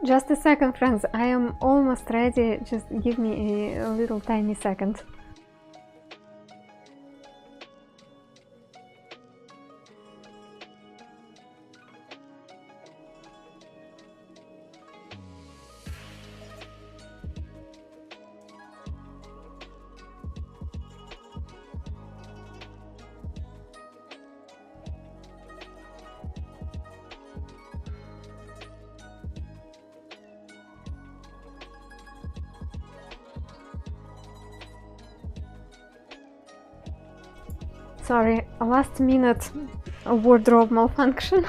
Just a second, friends, I am almost ready. Just give me a little tiny second. . . 。 . 。 . 。 . 。 . 。 . 。 . 。 . 。 . 。 . 。 . 。 . 。 . 。 . . 。 . 。 . 。 . . . 。 . 。 . . 。 . . . 。 . . 。 . . . . . . 。 . 「Sorry, a last minute wardrobe malfunction.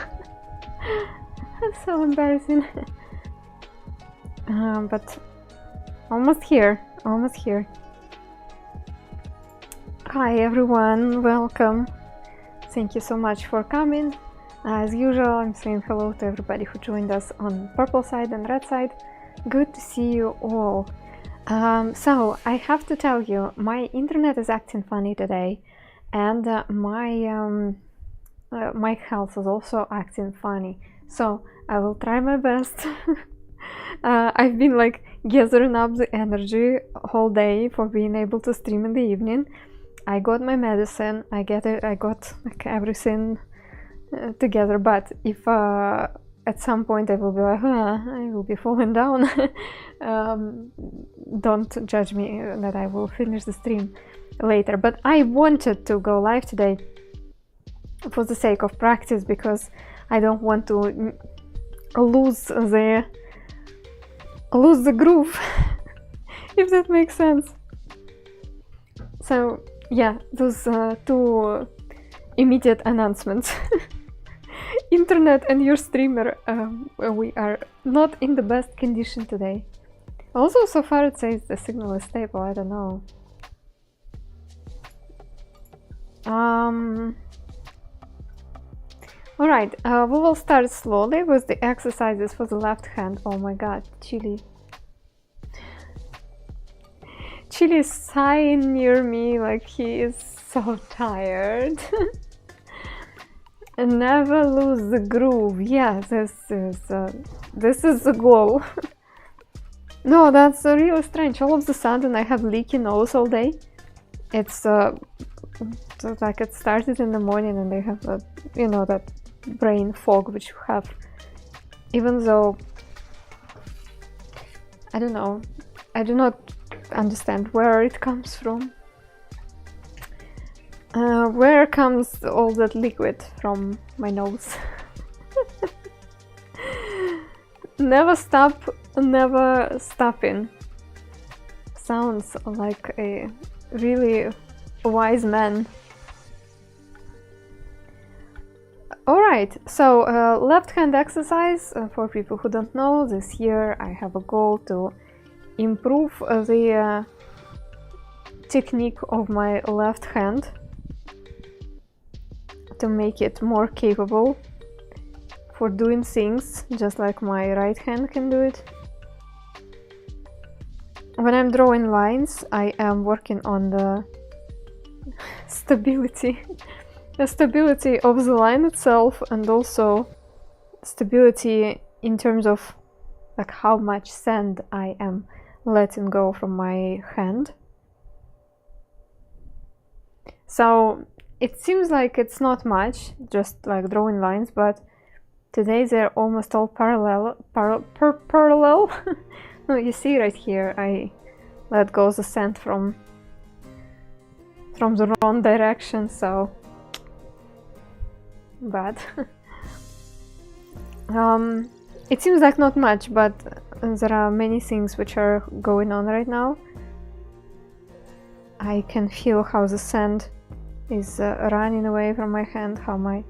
So embarrassing. But almost here, almost here. Hi everyone, welcome. Thank you so much for coming. As usual, I'm saying hello to everybody who joined us on purple side and red side. Good to see you all. So I have to tell you, my internet is acting funny today, and my health is also acting funny. So I will try my best. I've been like gathering up the energy whole day for being able to stream in the evening. I got my medicine. I got like everything together. But if at some point I will be like, I will be falling down, don't judge me that I will finish the stream later. But I wanted to go live today for the sake of practice, because I don't want to lose the groove, if that makes sense. So yeah, those two immediate announcements. Internet and your streamer, we are not in the best condition today. Also, so far it says the signal is stable. I don't know. Alright, we will start slowly with the exercises for the left hand. Oh my god, Chili. Chili is sighing near me like he is so tired. And never lose the groove. Yeah, this is the goal. No, that's really strange. All of a sudden I have leaky nose all day. It's like it started in the morning, and I have that, you know, that brain fog which you have, even though I don't know, I do not understand where it comes from. Where comes all that liquid from my nose? Never stop, never stopping. Sounds like a really wise man. Alright, so left hand exercise. For people who don't know, this year I have a goal to improve the technique of my left hand, to make it more capable for doing things just like my right hand can do it. When I'm drawing lines, I am working on the stability. The stability of the line itself, and also stability in terms of like how much sand I am letting go from my hand. So it seems like it's not much, just like drawing lines, but today they're almost all parallel. No, you see right here, I let go the sand from the wrong direction, so bad. It seems like not much, but there are many things which are going on right now. I can feel how the sand is running away from my hand, how my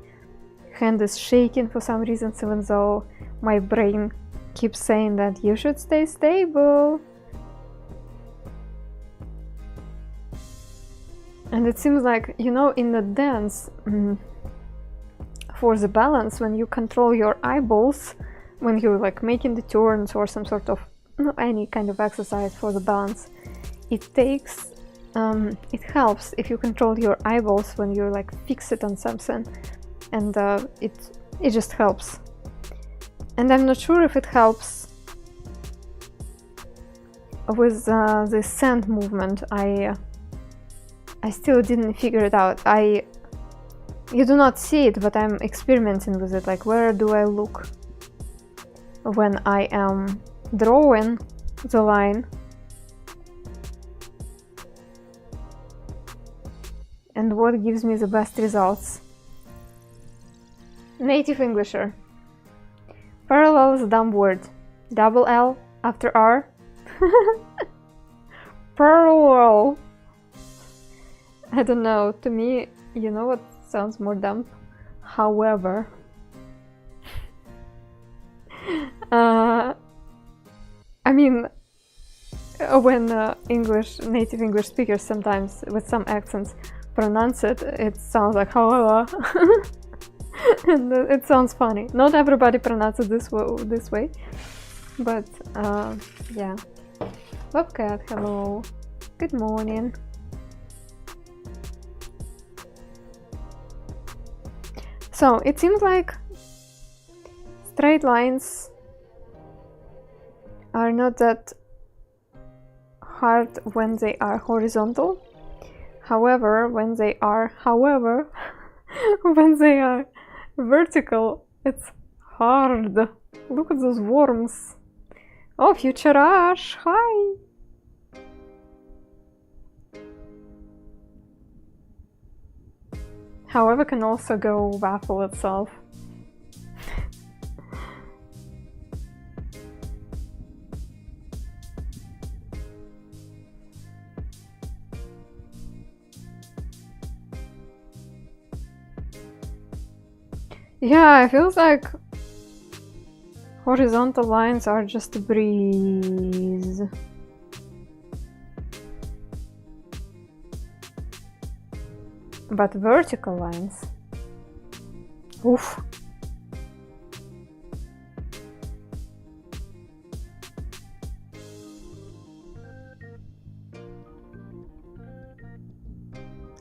hand is shaking for some reason, even though my brain keeps saying that you should stay stable. And it seems like, you know, in the dance, for the balance, when you control your eyeballs, when you're like making the turns or some sort of any kind of exercise for the balance, it takes it helps if you control your eyeballs when you're like fix it on something, and it just helps. And I'm not sure if it helps with the sand movement. I still didn't figure it out. You do not see it, but I'm experimenting with it. Like, where do I look when I am drawing the line? And what gives me the best results? Native Englisher. Parallel is a dumb word. Double L after R. Parallel. I don't know, to me, You know what sounds more dumb? However. I mean, when native English speakers sometimes with some accents pronounce it, it sounds like however. And it sounds funny. Not everybody pronounces this way, but yeah. Bobcat, hello. Good morning. So it seems like straight lines are not that hard when they are horizontal. However, when they are vertical, it's hard. Look at those worms. Oh, Future Ash, hi! However, can also go waffle itself. Yeah, it feels like horizontal lines are just a breeze. But vertical lines, oof.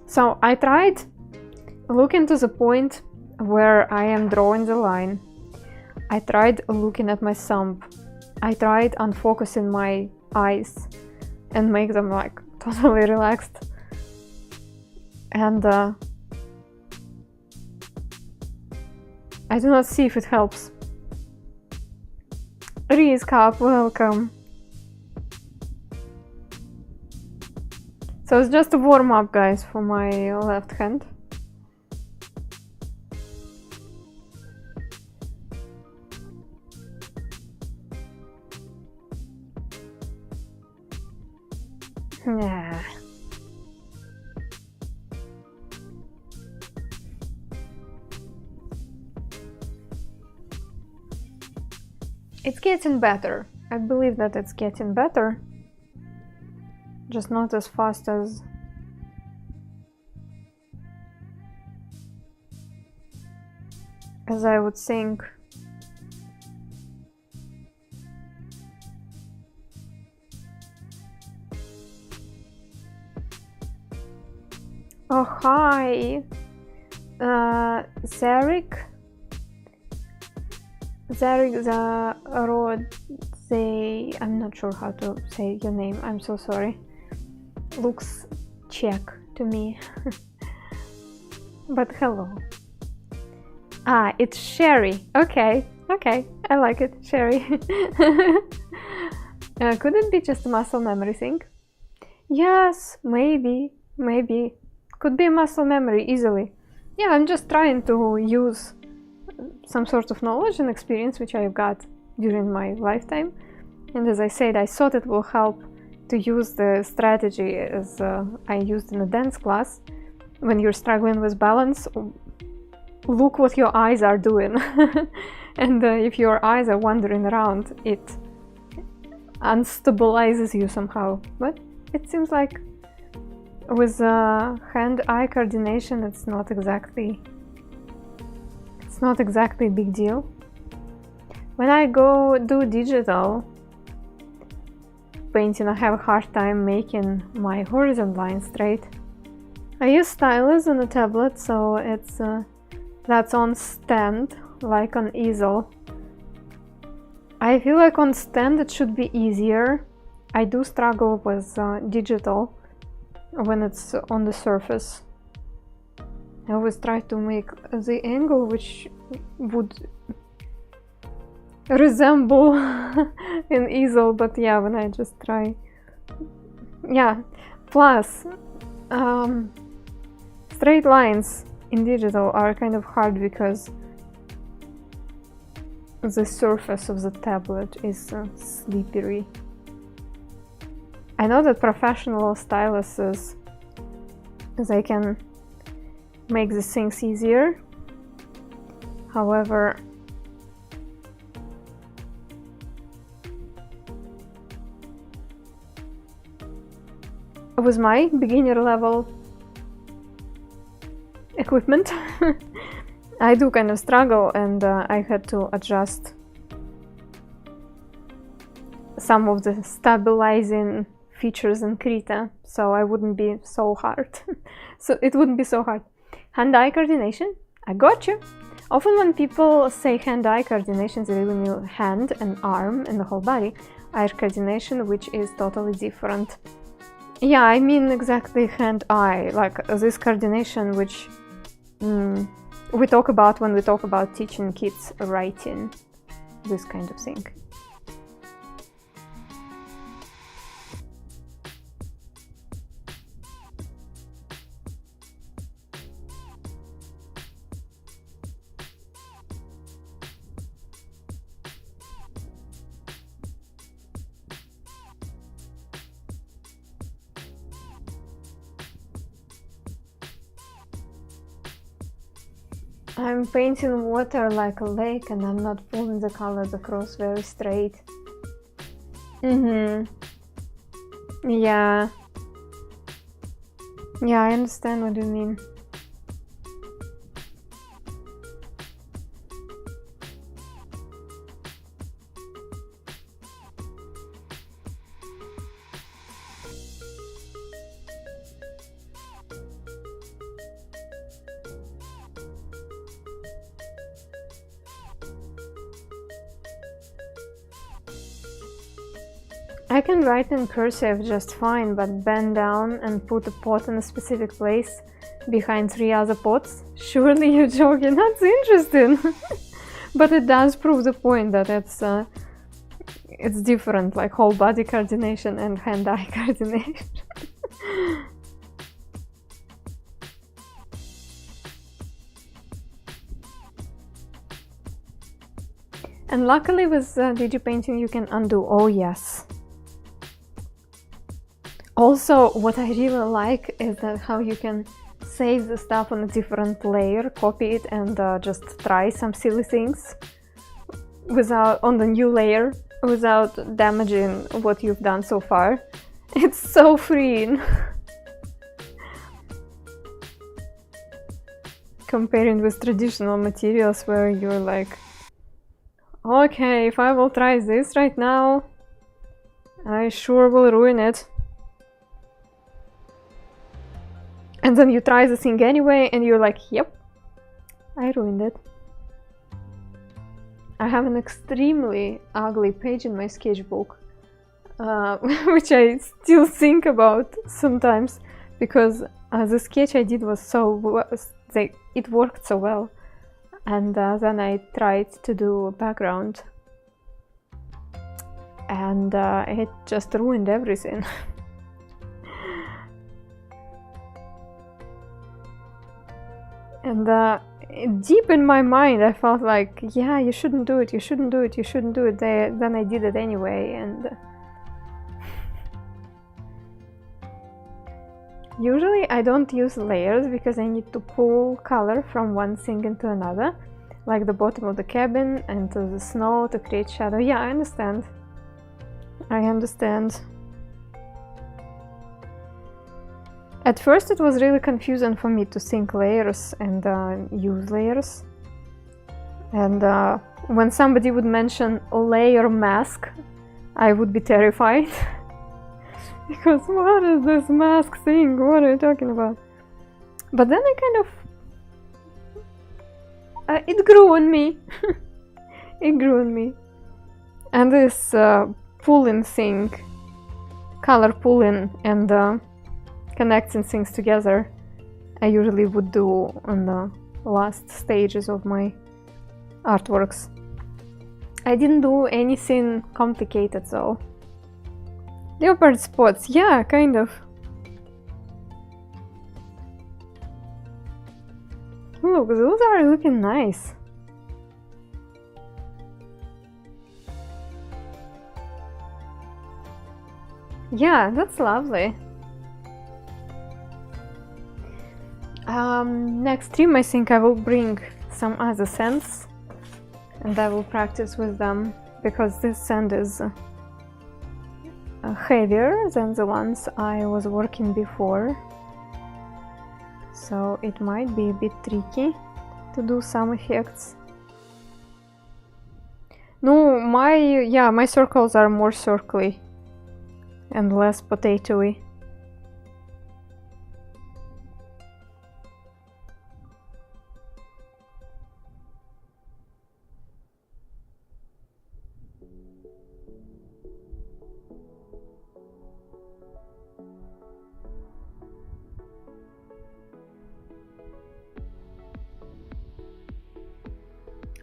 So I tried looking to the point where I am drawing the line. I tried looking at my thumb. I tried unfocusing my eyes and make them like totally relaxed. And I do not see if it helps. Reese Cup, welcome. So it's just a warm up, guys, for my left hand. Yeah. It's getting better. I believe that it's getting better. Just not as fast as I would think. Oh, hi! Zarek Zarodze, I'm not sure how to say your name, I'm so sorry. Looks Czech to me. But hello. Ah, it's Sherry. Okay, I like it, Sherry. Could it be just a muscle memory thing? Yes, maybe. Could be a muscle memory easily. Yeah, I'm just trying to use some sort of knowledge and experience which I've got during my lifetime. And as I said, I thought it will help to use the strategy as I used in a dance class. When you're struggling with balance, look what your eyes are doing. And if your eyes are wandering around, it unstabilizes you somehow. But it seems like with hand-eye coordination, it's not exactly a big deal. When I go do digital painting, I have a hard time making my horizon line straight. I use stylus on a tablet, so it's that's on stand, like on easel. I feel like on stand it should be easier. I do struggle with digital when it's on the surface. I always try to make the angle which would resemble an easel, but yeah, when I just try. Yeah, plus straight lines in digital are kind of hard because the surface of the tablet is slippery. I know that professional styluses, they can make these things easier. However, with my beginner level equipment, I do kind of struggle, and I had to adjust some of the stabilizing features in Krita, so I wouldn't be so hard. So it wouldn't be so hard. Hand-eye coordination, I got you. Often when people say hand-eye coordination, they really mean hand and arm and the whole body. Eye coordination, which is totally different. Yeah, I mean exactly hand-eye, like this coordination which we talk about when we talk about teaching kids writing, this kind of thing. I'm painting water like a lake, and I'm not pulling the colors across very straight. Yeah. Yeah, I understand what you mean. I can write in cursive just fine, but bend down and put a pot in a specific place behind 3 other pots? Surely you're joking, that's interesting! But it does prove the point that it's different, like whole body coordination and hand-eye coordination. And luckily with digipainting you can undo, oh yes. Also, what I really like is that how you can save the stuff on a different layer, copy it, and just try some silly things on the new layer without damaging what you've done so far. It's so freeing. Comparing with traditional materials where you're like, okay, if I will try this right now, I sure will ruin it. And then you try the thing anyway, and you're like, yep, I ruined it. I have an extremely ugly page in my sketchbook, which I still think about sometimes, because the sketch I did was it worked so well. And then I tried to do a background, and it just ruined everything. And deep in my mind I felt like, yeah, you shouldn't do it, you shouldn't do it, you shouldn't do it. Then I did it anyway, and usually I don't use layers because I need to pull color from one thing into another, like the bottom of the cabin into the snow to create shadow. Yeah, I understand. I understand. At first it was really confusing for me to think layers and use layers. And when somebody would mention a layer mask, I would be terrified. Because what is this mask thing? What are you talking about? But then I kind of... it grew on me. It grew on me. And this pulling thing, color pulling and connecting things together, I usually would do on the last stages of my artworks. I didn't do anything complicated though. Leopard spots, yeah, kind of. Look, those are looking nice. Yeah, that's lovely. Next stream I think I will bring some other scents and I will practice with them, because this scent is heavier than the ones I was working before, so it might be a bit tricky to do some effects. No, my circles are more circly and less potatoey.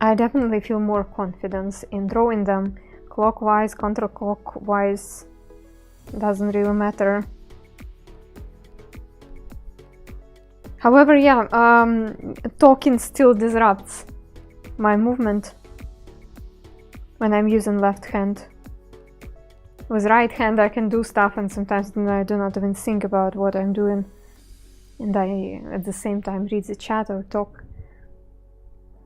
I definitely feel more confidence in drawing them clockwise, counterclockwise, doesn't really matter. However, yeah, talking still disrupts my movement when I'm using left hand. With right hand I can do stuff, and sometimes I do not even think about what I'm doing, and I at the same time read the chat or talk.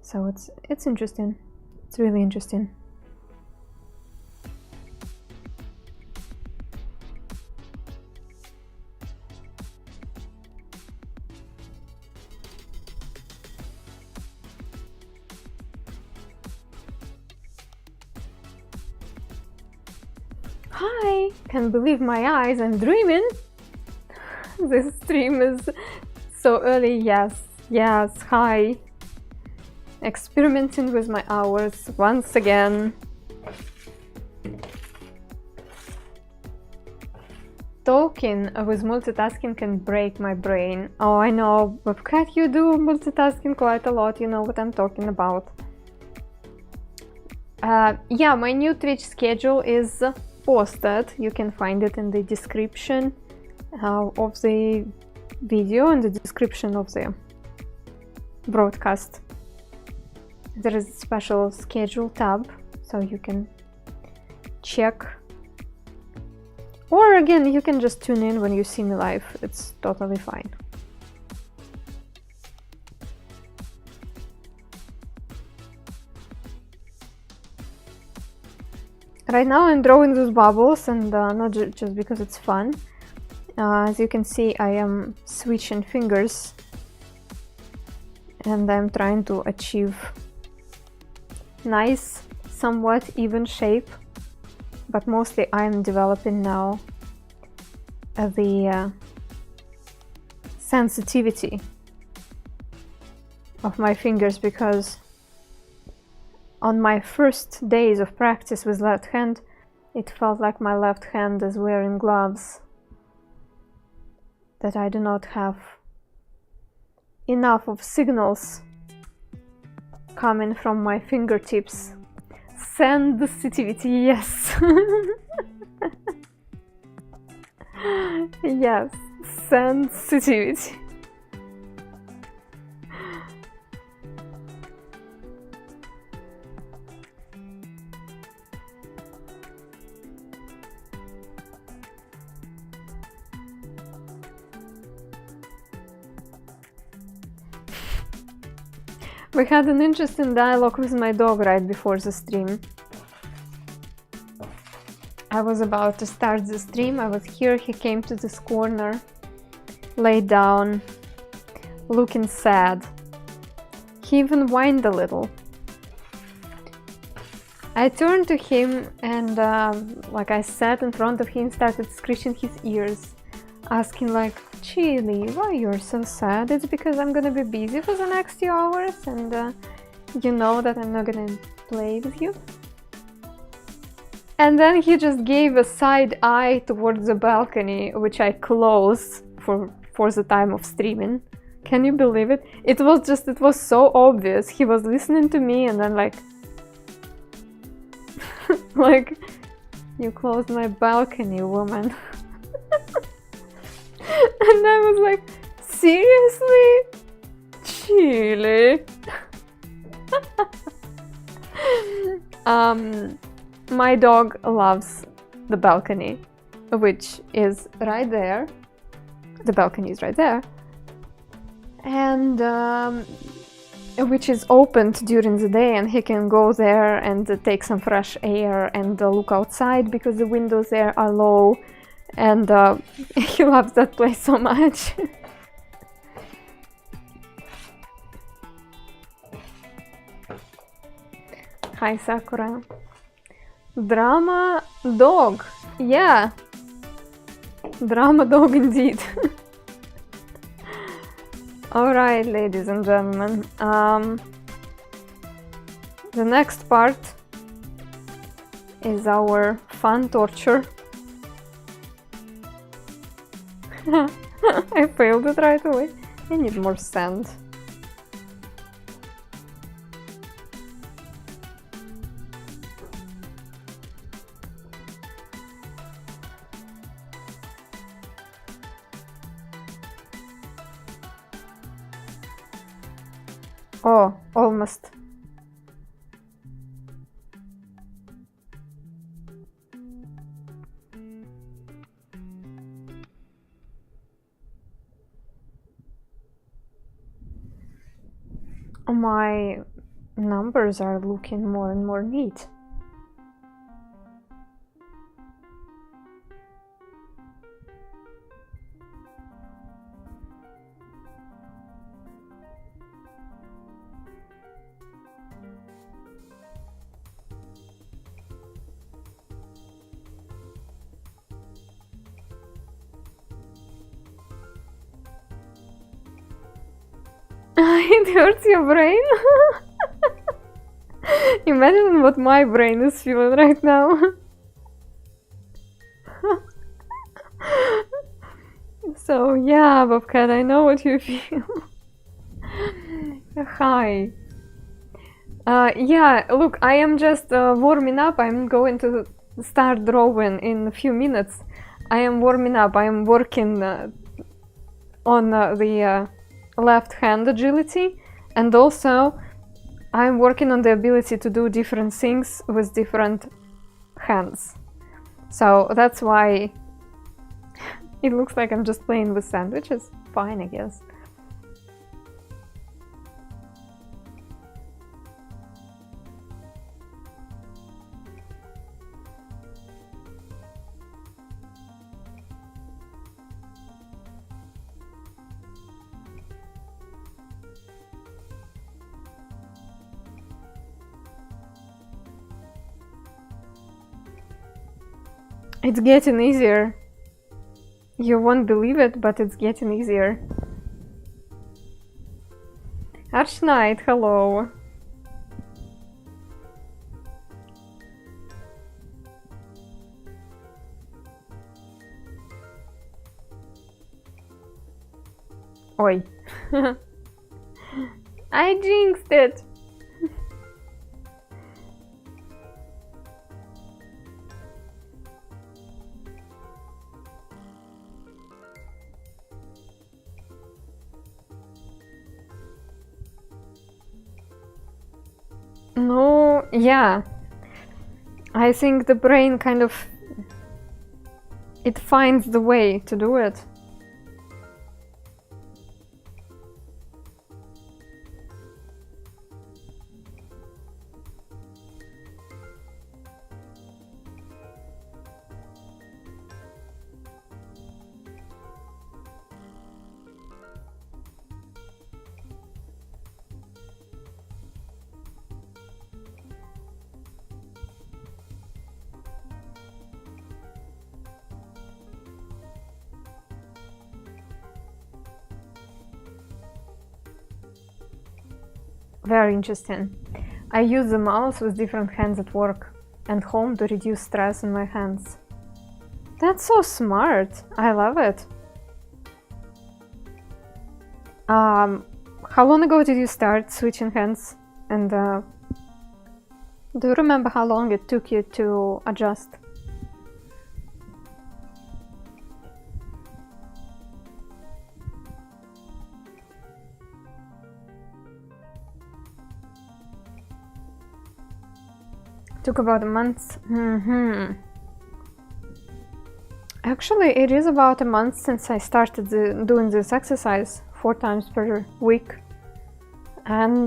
So it's interesting. It's really interesting. Hi! Can't believe my eyes, I'm dreaming! This stream is so early, yes, hi! Experimenting with my hours once again. Talking with multitasking can break my brain. Oh, I know, but can't you do multitasking quite a lot? You know what I'm talking about. Yeah, my new Twitch schedule is posted. You can find it in the description of the video and the description of the broadcast. There is a special schedule tab, so you can check. Or again, you can just tune in when you see me live. It's totally fine. Right now I'm drawing those bubbles, and not just because it's fun. As you can see, I am switching fingers and I'm trying to achieve nice, somewhat even shape, but mostly I'm developing now the sensitivity of my fingers, because on my first days of practice with left hand, it felt like my left hand is wearing gloves, that I do not have enough of signals coming from my fingertips. Sensitivity, yes. Yes, sensitivity. We had an interesting dialogue with my dog right before the stream. I was about to start the stream, I was here, he came to this corner, laid down, looking sad. He even whined a little. I turned to him and like I sat in front of him, started scratching his ears, asking like, Chili, why you're so sad? It's because I'm gonna be busy for the next few hours and you know that I'm not gonna play with you. And then he just gave a side eye towards the balcony, which I closed for the time of streaming. Can you believe it? It was so obvious. He was listening to me and then like like, you closed my balcony, woman. And I was like, seriously? Chile? My dog loves the balcony, which is right there. The balcony is right there. and which is opened during the day, and he can go there and take some fresh air and look outside because the windows there are low, and he loves that place so much. Hi Sakura. Drama dog. Yeah. Drama dog indeed. Alright, ladies and gentlemen. The next part is our fun torture. I failed it right away. I need more sand. Oh, almost. My numbers are looking more and more neat. It hurts your brain? Imagine what my brain is feeling right now. So yeah, Bobcat, I know what you feel. Hi. Yeah, look, I am just warming up. I'm going to start drawing in a few minutes. I am warming up. I am working on the left hand agility, and also I'm working on the ability to do different things with different hands. So that's why it looks like I'm just playing with sandwiches. Fine, I guess. It's getting easier. You won't believe it, but it's getting easier. Arch Knight, hello. Oi. I jinxed it. No, yeah. I think the brain kind of... it finds the way to do it. Very interesting. I use the mouse with different hands at work and home to reduce stress in my hands. That's so smart. I love it. How long ago did you start switching hands? And do you remember how long it took you to adjust? Took about a month. Actually, it is about a month since I started doing this exercise 4 times per week. And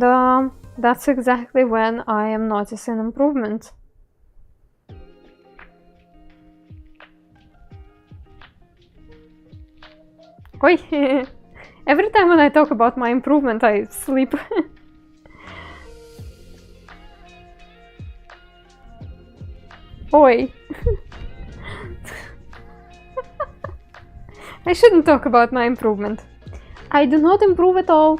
that's exactly when I am noticing improvement. Oi! Every time when I talk about my improvement, I sleep. Oi! I shouldn't talk about my improvement. I do not improve at all.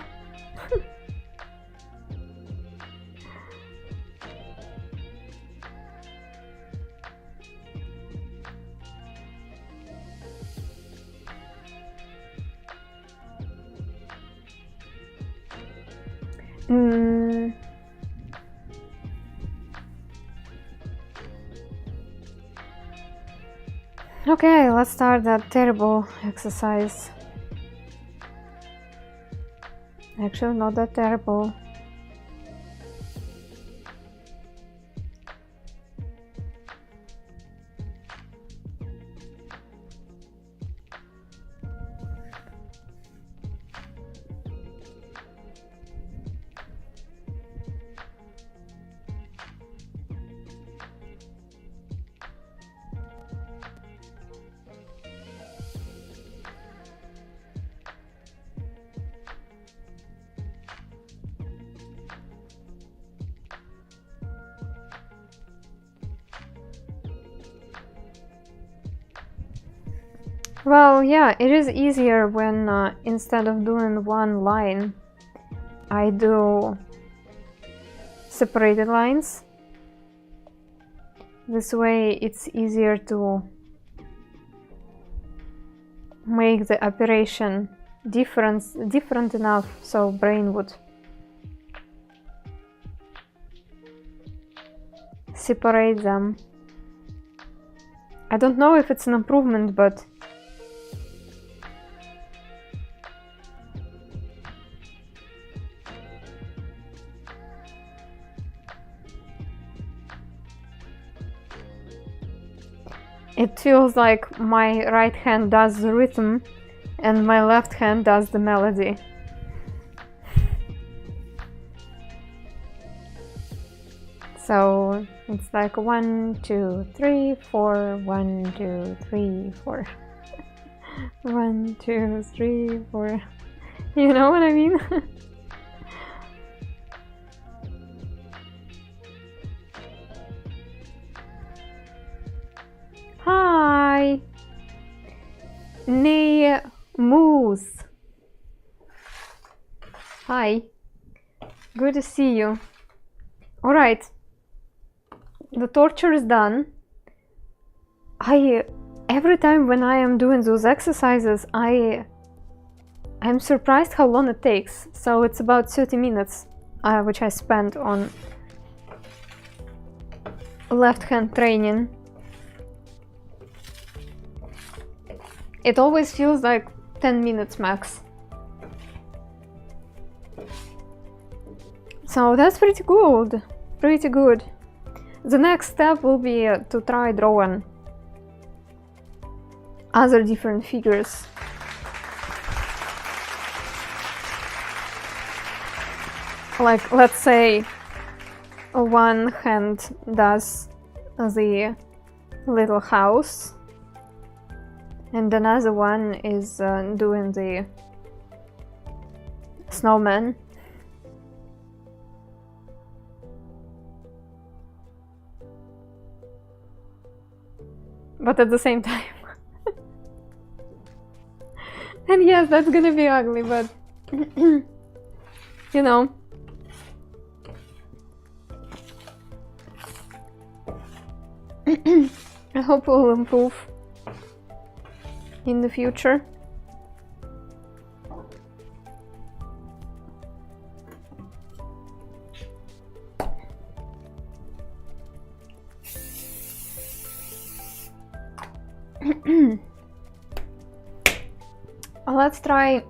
Okay, let's start that terrible exercise. Actually, not that terrible. Well, yeah, it is easier when instead of doing one line, I do separated lines. This way it's easier to make the operation different enough so brain would separate them. I don't know if it's an improvement, but it feels like my right hand does the rhythm and my left hand does the melody. So it's like 1, 2, 3, 4, 1, 2, 3, 4. 1, 2, 3, 4. You know what I mean? Hi! Nee Moose. Hi. Good to see you. Alright. The torture is done. Every time when I am doing those exercises, I'm surprised how long it takes. So it's about 30 minutes, which I spent on left hand training. It always feels like 10 minutes max. So that's pretty good. Pretty good. The next step will be to try drawing other different figures. Like, let's say one hand does the little house and another one is doing the snowman. But at the same time. And yes, that's gonna be ugly, but you know. I hope we'll improve in the future. Let's try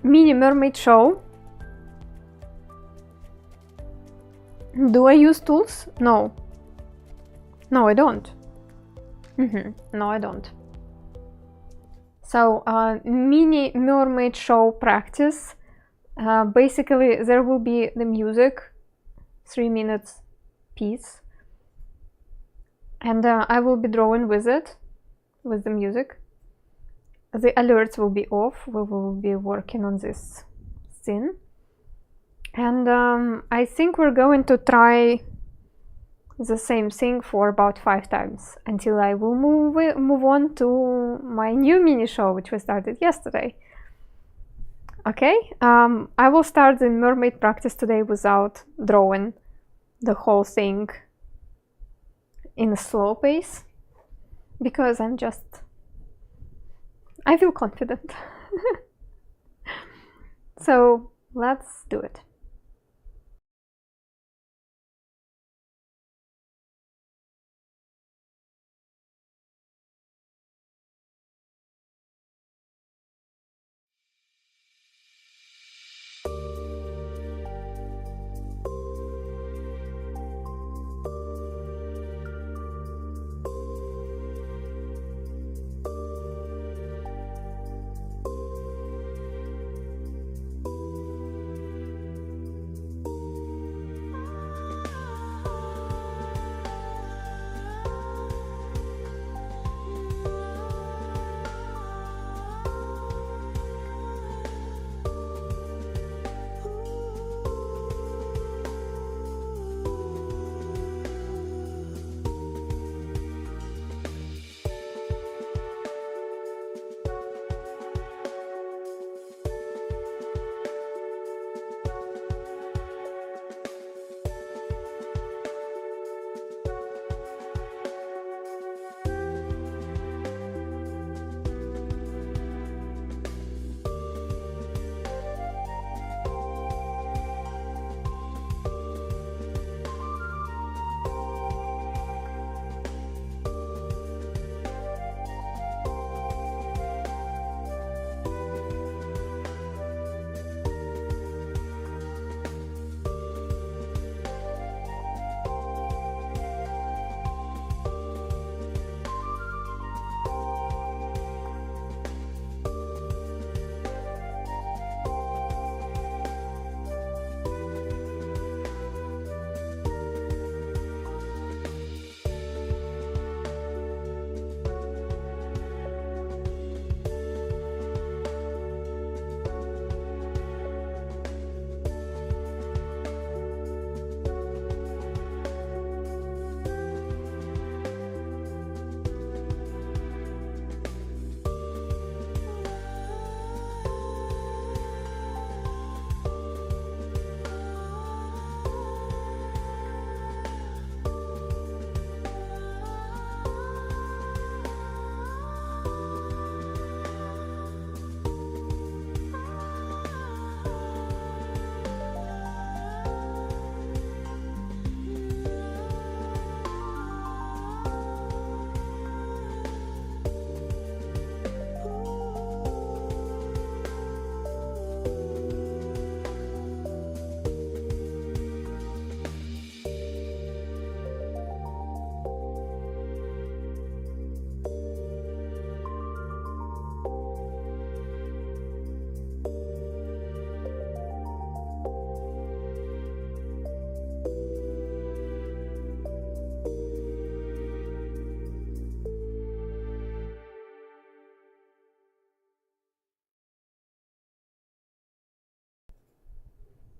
Mini Mermaid Show. Do I use tools? No. No, I don't. No, I don't. So, mini mermaid show practice. Basically, there will be the music, 3 minutes piece, and I will be drawing with it, with the music. The alerts will be off. We will be working on this scene, and I think we're going to try the same thing for about 5 times until I will move on to my new mini show, which we started yesterday. Okay, I will start the mermaid practice today without drawing the whole thing in a slow pace, because I feel confident. So let's do it.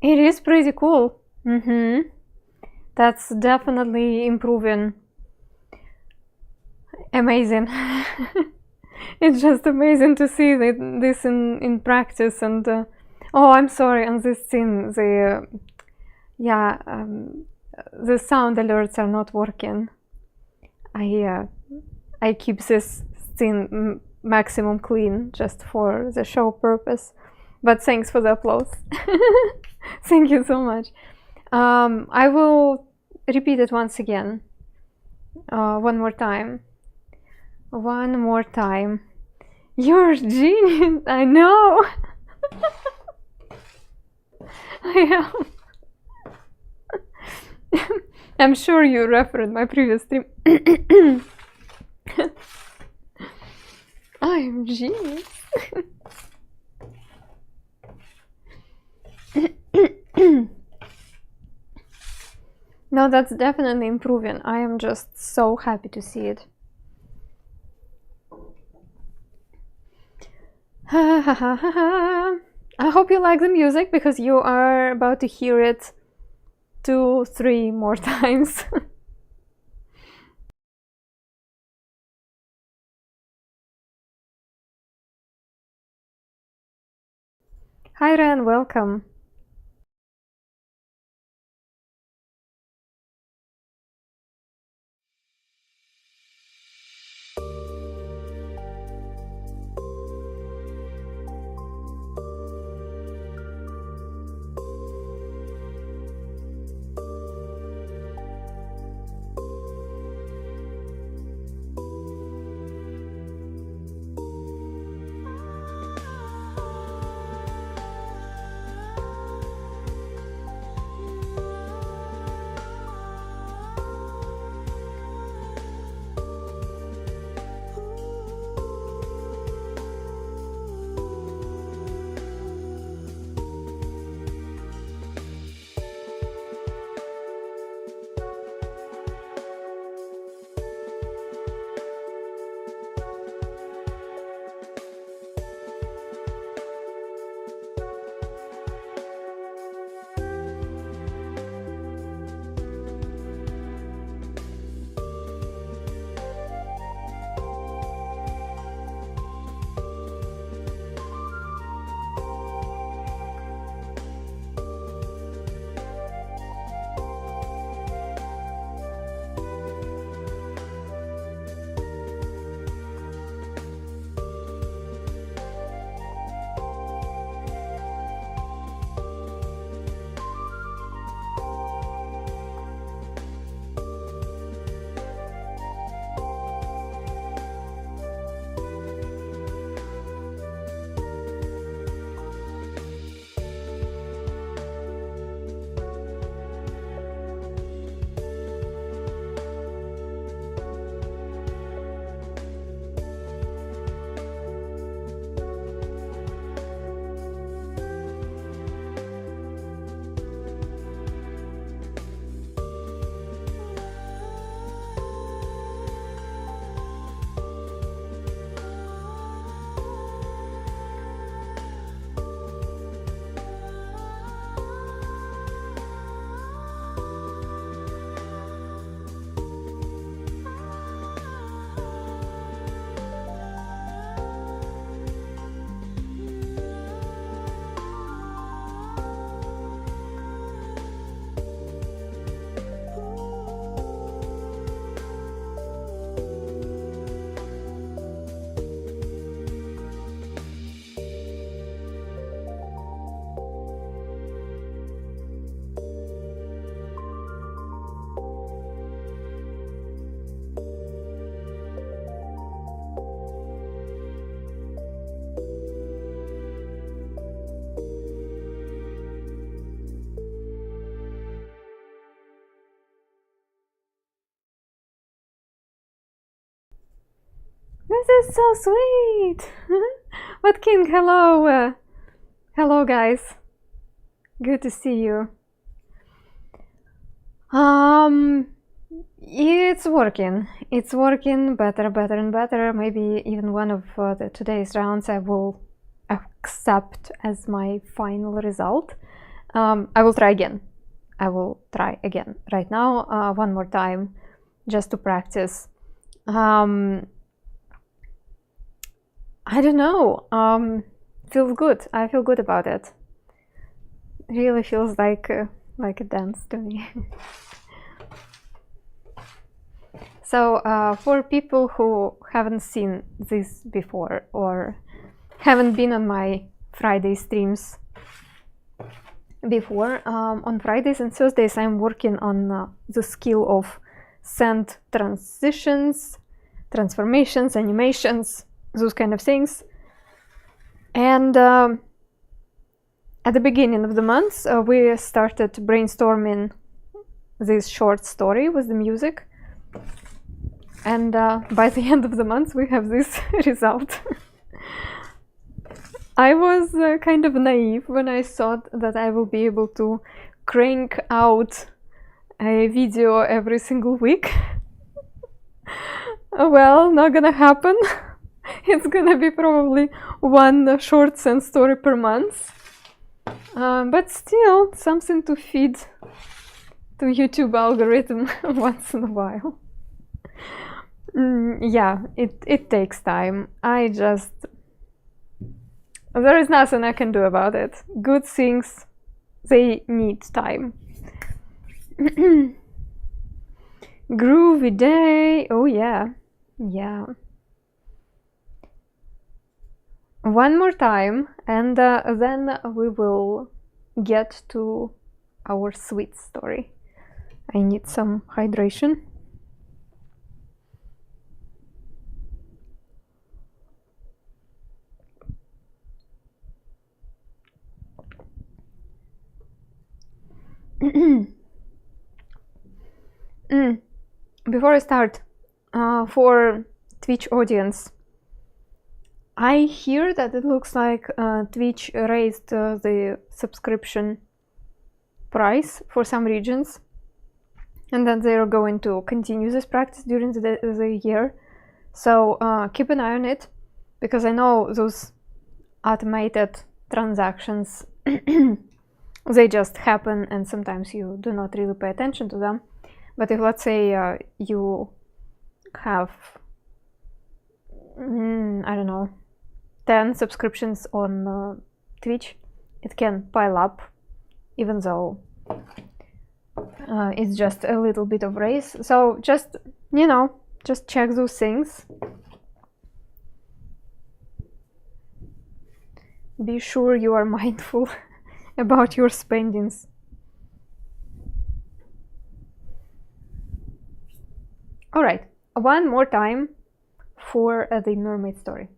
It is pretty cool. That's definitely improving. Amazing. It's just amazing to see this in practice. And oh, I'm sorry, on this scene the sound alerts are not working. I keep this scene maximum clean just for the show purpose. But thanks for the applause. Thank you so much. I will repeat it once again. One more time. One more time. You're a genius. I know. I am. I'm sure you referred my previous stream. I'm genius. No, that's definitely improving. I am just so happy to see it. I hope you like the music, because you are about to hear it 2-3 more times. Hi Ren, welcome. This is so sweet! But King, hello! Hello guys! Good to see you. It's working. It's working better and better. Maybe even one of today's rounds I will accept as my final result. I will try again. I will try again right now, one more time, just to practice. I don't know. Feels good. I feel good about it. Really feels like a dance to me. So for people who haven't seen this before or haven't been on my Friday streams before, on Fridays and Thursdays I'm working on the skill of send transitions, transformations, animations, those kind of things. And at the beginning of the month we started brainstorming this short story with the music. and by the end of the month we have this result. I was kind of naive when I thought that I will be able to crank out a video every single week. Well, not gonna happen. It's gonna be probably one short sense story per month, but still something to feed to YouTube algorithm once in a while. Yeah, it takes time. There is nothing I can do about it. Good things, they need time. Groovy day. Oh yeah, yeah. One more time, and then we will get to our sweet story. I need some hydration. Before I start, for Twitch audience, I hear that it looks like Twitch raised the subscription price for some regions, and that they are going to continue this practice during the year. So keep an eye on it, because I know those automated transactions they just happen, and sometimes you do not really pay attention to them. But if, let's say, you have, I don't know, 10 subscriptions on Twitch, it can pile up, even though it's just a little bit of raise. So just, just check those things. Be sure you are mindful about your spendings. All right, one more time for the mermaid story.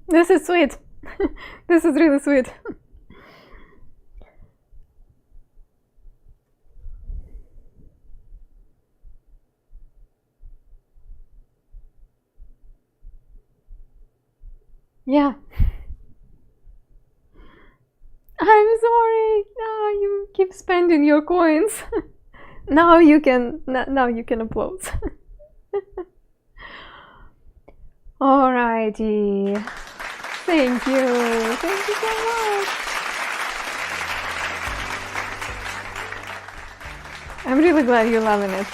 This is sweet. This is really sweet. Yeah. I'm sorry. No, you keep spending your coins. Now you can applaud. Alrighty. Thank you. Thank you so much. I'm really glad you're loving it.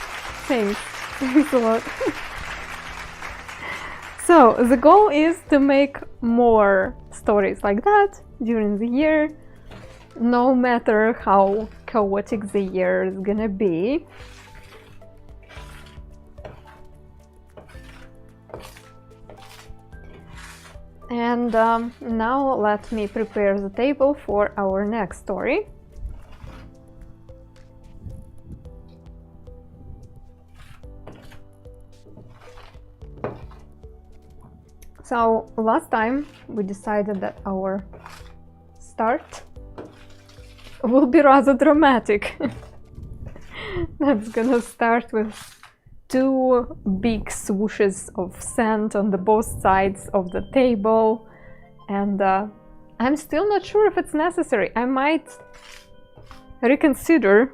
Thanks. Thanks a lot. So the goal is to make more stories like that during the year, no matter how chaotic the year is gonna be. And now let me prepare the table for our next story. So last time we decided that our start will be rather dramatic. That's gonna start with 2 big swooshes of sand on the both sides of the table, and I'm still not sure if it's necessary. I might reconsider,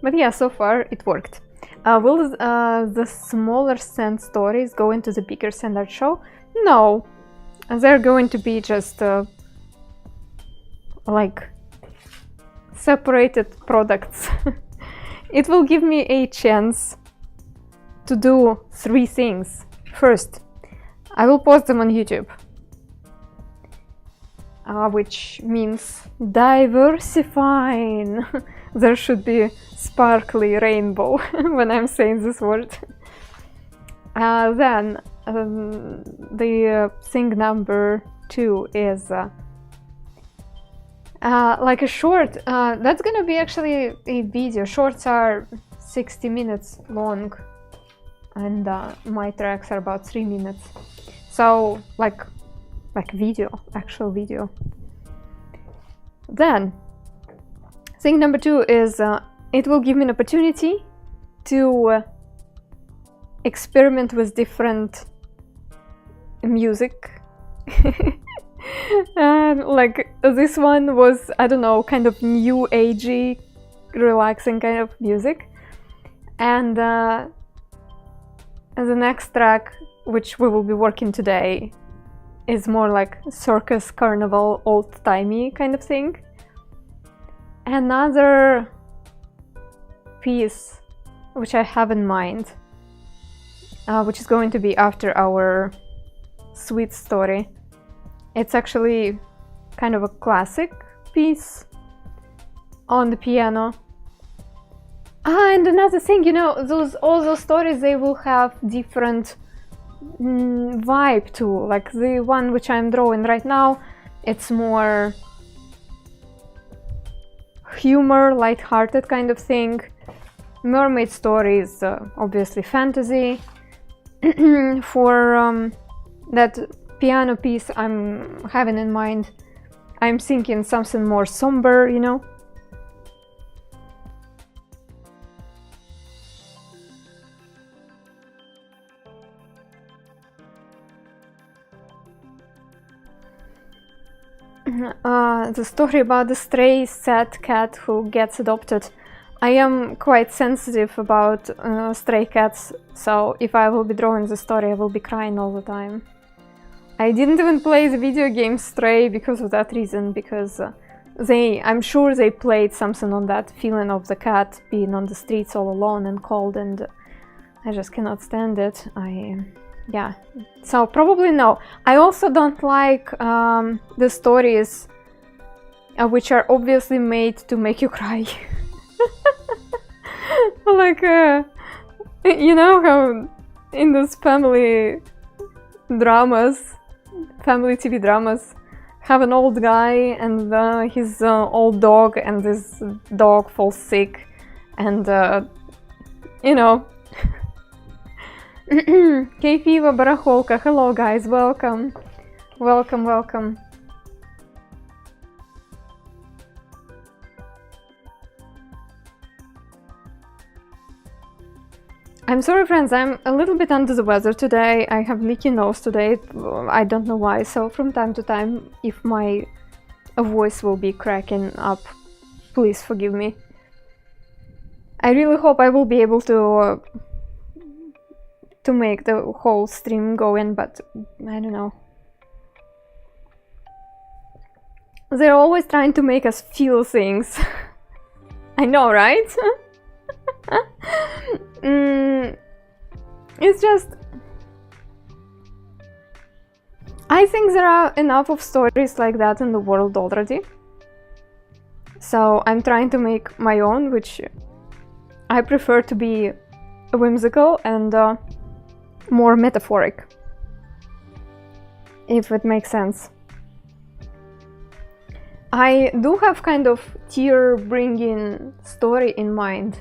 but yeah, so far it worked. Will the smaller sand stories go into the bigger sand art show? No, they're going to be just like separated products. It will give me a chance to do 3 things. First, I will post them on YouTube, which means diversifying. There should be sparkly rainbow when I'm saying this word. Then the thing number 2 is like a short. That's gonna be actually a video. Shorts are 60 minutes long, and my tracks are about 3 minutes. So like video, actual video. Then thing number 2 is it will give me an opportunity to experiment with different music. And like this one was, I don't know, kind of new agey, relaxing kind of music. And the next track, which we will be working today, is more like circus, carnival, old-timey kind of thing. Another piece which I have in mind, which is going to be after our sweet story. It's actually kind of a classic piece on the piano. And another thing, you know, all those stories, they will have different vibe too. Like the one which I'm drawing right now, it's more humor, light-hearted kind of thing. Mermaid story is obviously fantasy. For that piano piece I'm having in mind, I'm thinking something more somber, you know. The story about the stray, sad cat who gets adopted. I am quite sensitive about stray cats, so if I will be drawing the story, I will be crying all the time. I didn't even play the video game Stray because of that reason, because I'm sure they played something on that feeling of the cat being on the streets all alone and cold, and I just cannot stand it. Yeah, so probably no. I also don't like the stories which are obviously made to make you cry. Like, you know how in those family dramas, family TV dramas, have an old guy and his old dog, and this dog falls sick, and you know, Kayfiva Baracholka, hello guys, welcome. Welcome, welcome. I'm sorry friends, I'm a little bit under the weather today. I have leaky nose today, I don't know why, so from time to time, if my voice will be cracking up, please forgive me. I really hope I will be able to make the whole stream going, but I don't know. They're always trying to make us feel things. I know, right? It's just... I think there are enough of stories like that in the world already. So I'm trying to make my own, which I prefer to be whimsical and more metaphoric, if it makes sense. I do have kind of tear-bringing story in mind,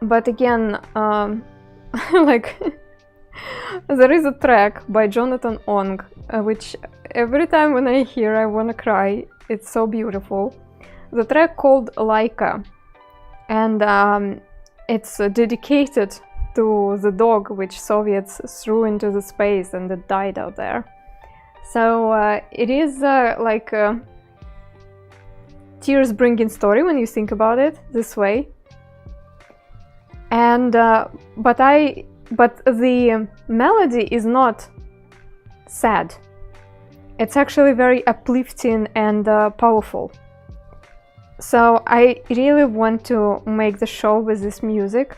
but again, like there is a track by Jonathan Ong, which every time when I hear I wanna cry. It's so beautiful. The track called Laika, and it's dedicated to the dog which Soviets threw into the space and it died out there. So it is like a tears-bringing story when you think about it this way. And but the melody is not sad. It's actually very uplifting and powerful. So I really want to make the show with this music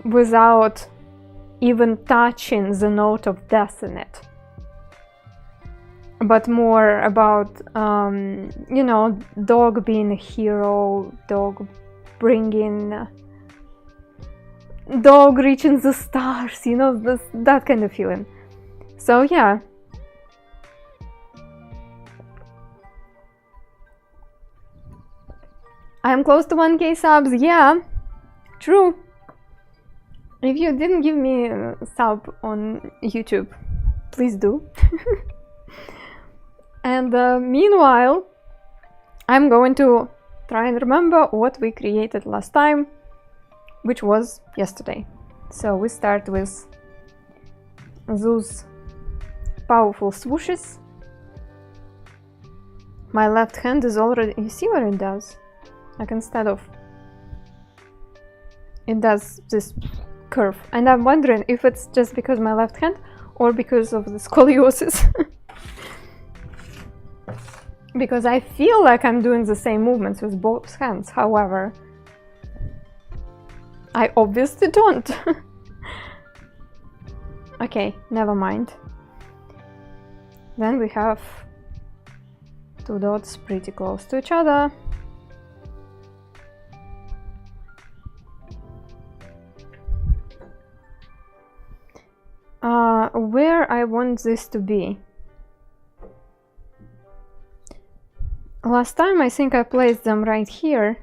without even touching the note of death in it, but more about you know, dog being a hero, dog reaching the stars, you know, that kind of feeling. So yeah. I'm close to 1K subs, yeah, true. If you didn't give me a sub on YouTube, please do. And meanwhile, I'm going to try and remember what we created last time, which was yesterday. So we start with those powerful swooshes. My left hand is already... You see what it does? Like instead of... It does this curve. And I'm wondering if it's just because my left hand or because of the scoliosis. Because I feel like I'm doing the same movements with both hands. However, I obviously don't. Okay, never mind. Then we have two dots pretty close to each other. Where I want this to be. Last time I think I placed them right here.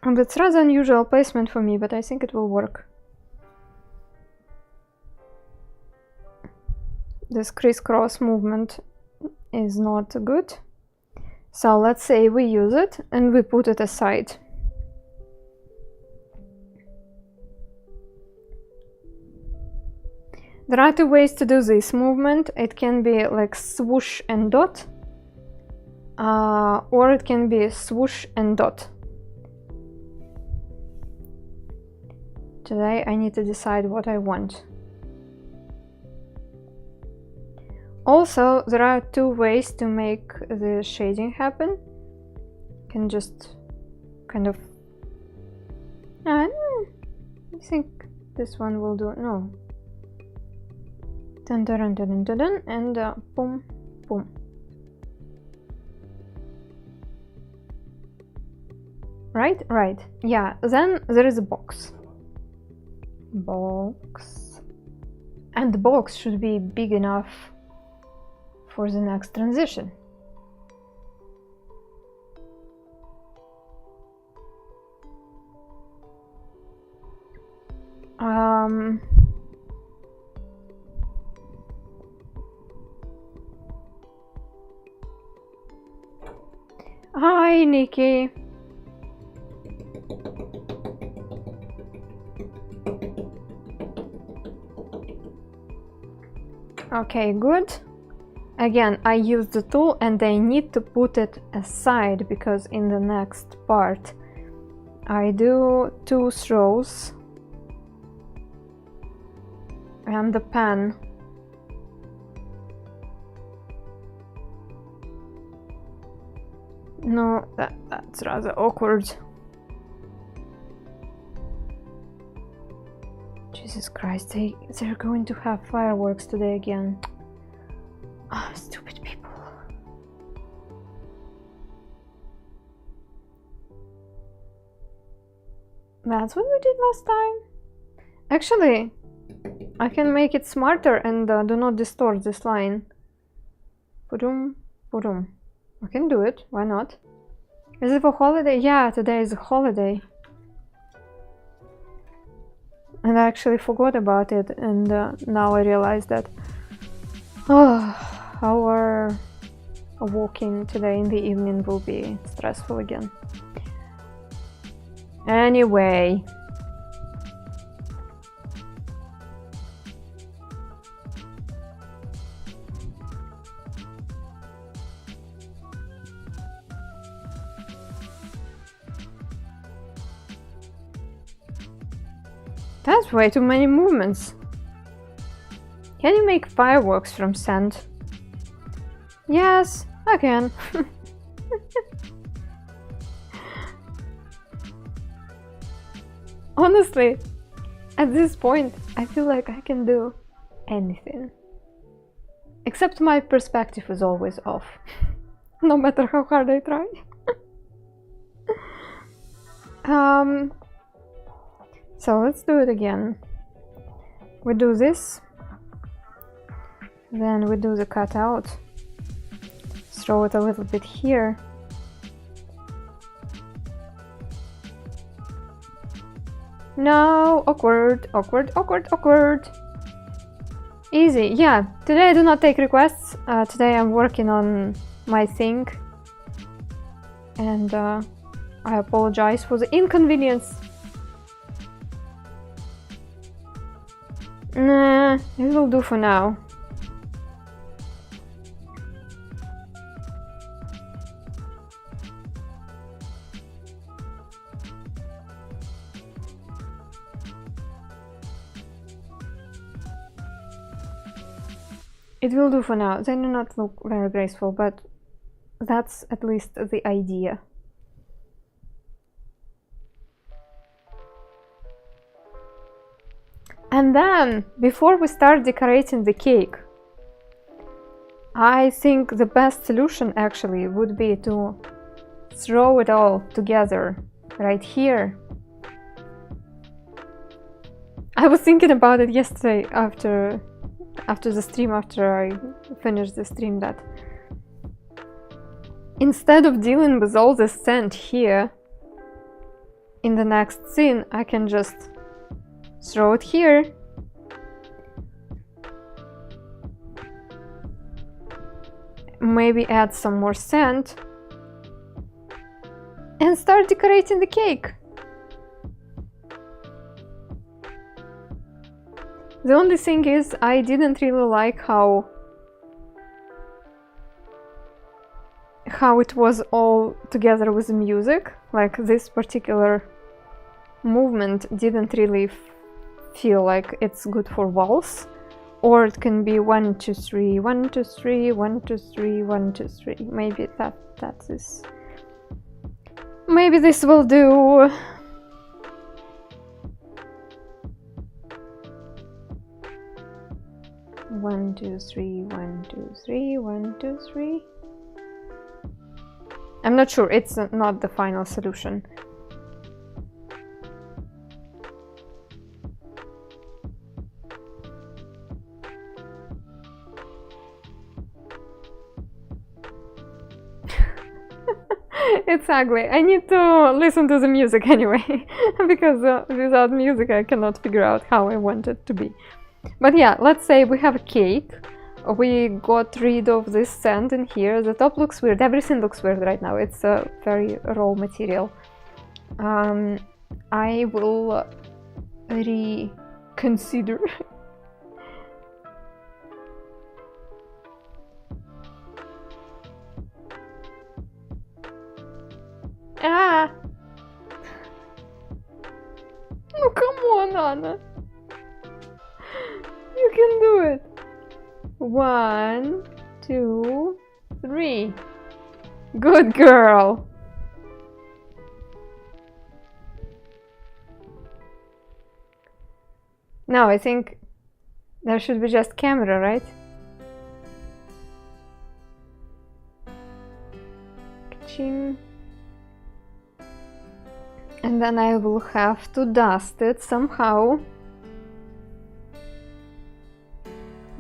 And it's rather unusual placement for me, but I think it will work. This crisscross movement is not good. So let's say we use it and we put it aside. There are two ways to do this movement. It can be like swoosh and dot, or it can be swoosh and dot. Today I need to decide what I want. Also, there are two ways to make the shading happen. You can just kind of... I think this one will do... No. Dun, dun, dun, dun, dun, dun, and boom, boom. Right? Right. Yeah, then there is a box. Box. And the box should be big enough for the next transition. Hi, Nikki. Okay, good. Again, I use the tool and I need to put it aside because in the next part I do 2 throws and the pen. No, that's rather awkward. Jesus Christ, they're going to have fireworks today again. Ah, stupid people. That's what we did last time. Actually, I can make it smarter and do not distort this line. Pudum, pudum. I can do it, why not? Is it for holiday? Yeah, today is a holiday. And I actually forgot about it, and now I realize that our walking today in the evening will be stressful again. Anyway. That's way too many movements. Can you make fireworks from sand? Yes, I can. Honestly, at this point, I feel like I can do anything. Except my perspective is always off, no matter how hard I try. So let's do it again. We do this, then we do the cutout, throw it a little bit here. No, awkward, awkward, awkward, awkward. Easy, yeah. Today I do not take requests. Today I'm working on my thing. And I apologize for the inconvenience. Nah, it will do for now. It will do for now. They do not look very graceful, but that's at least the idea. And then, before we start decorating the cake, I think the best solution actually would be to throw it all together right here. I was thinking about it yesterday after the stream, after I finished the stream, that instead of dealing with all the sand here in the next scene, I can just throw it here. Maybe add some more sand and start decorating the cake. The only thing is, I didn't really like how it was all together with the music. Like, this particular movement didn't really feel like it's good for waltz. Or it can be 1, 2, 3, 1, 2, 3, 1, 2, 3, 1, 2, 3. Maybe that's this. Maybe this will do. One, two, three, 1, 2, 3, 1, 2, 3. I'm not sure. It's not the final solution. It's ugly. I need to listen to the music anyway, because without music I cannot figure out how I want it to be. But yeah, let's say we have a cake. We got rid of this sand in here. The top looks weird. Everything looks weird right now. It's a very raw material. I will reconsider. Ah! Oh, come on, Anna. You can do it. 1, 2, 3. Good girl. Now I think there should be just camera, right? Ka-ching. And then I will have to dust it somehow.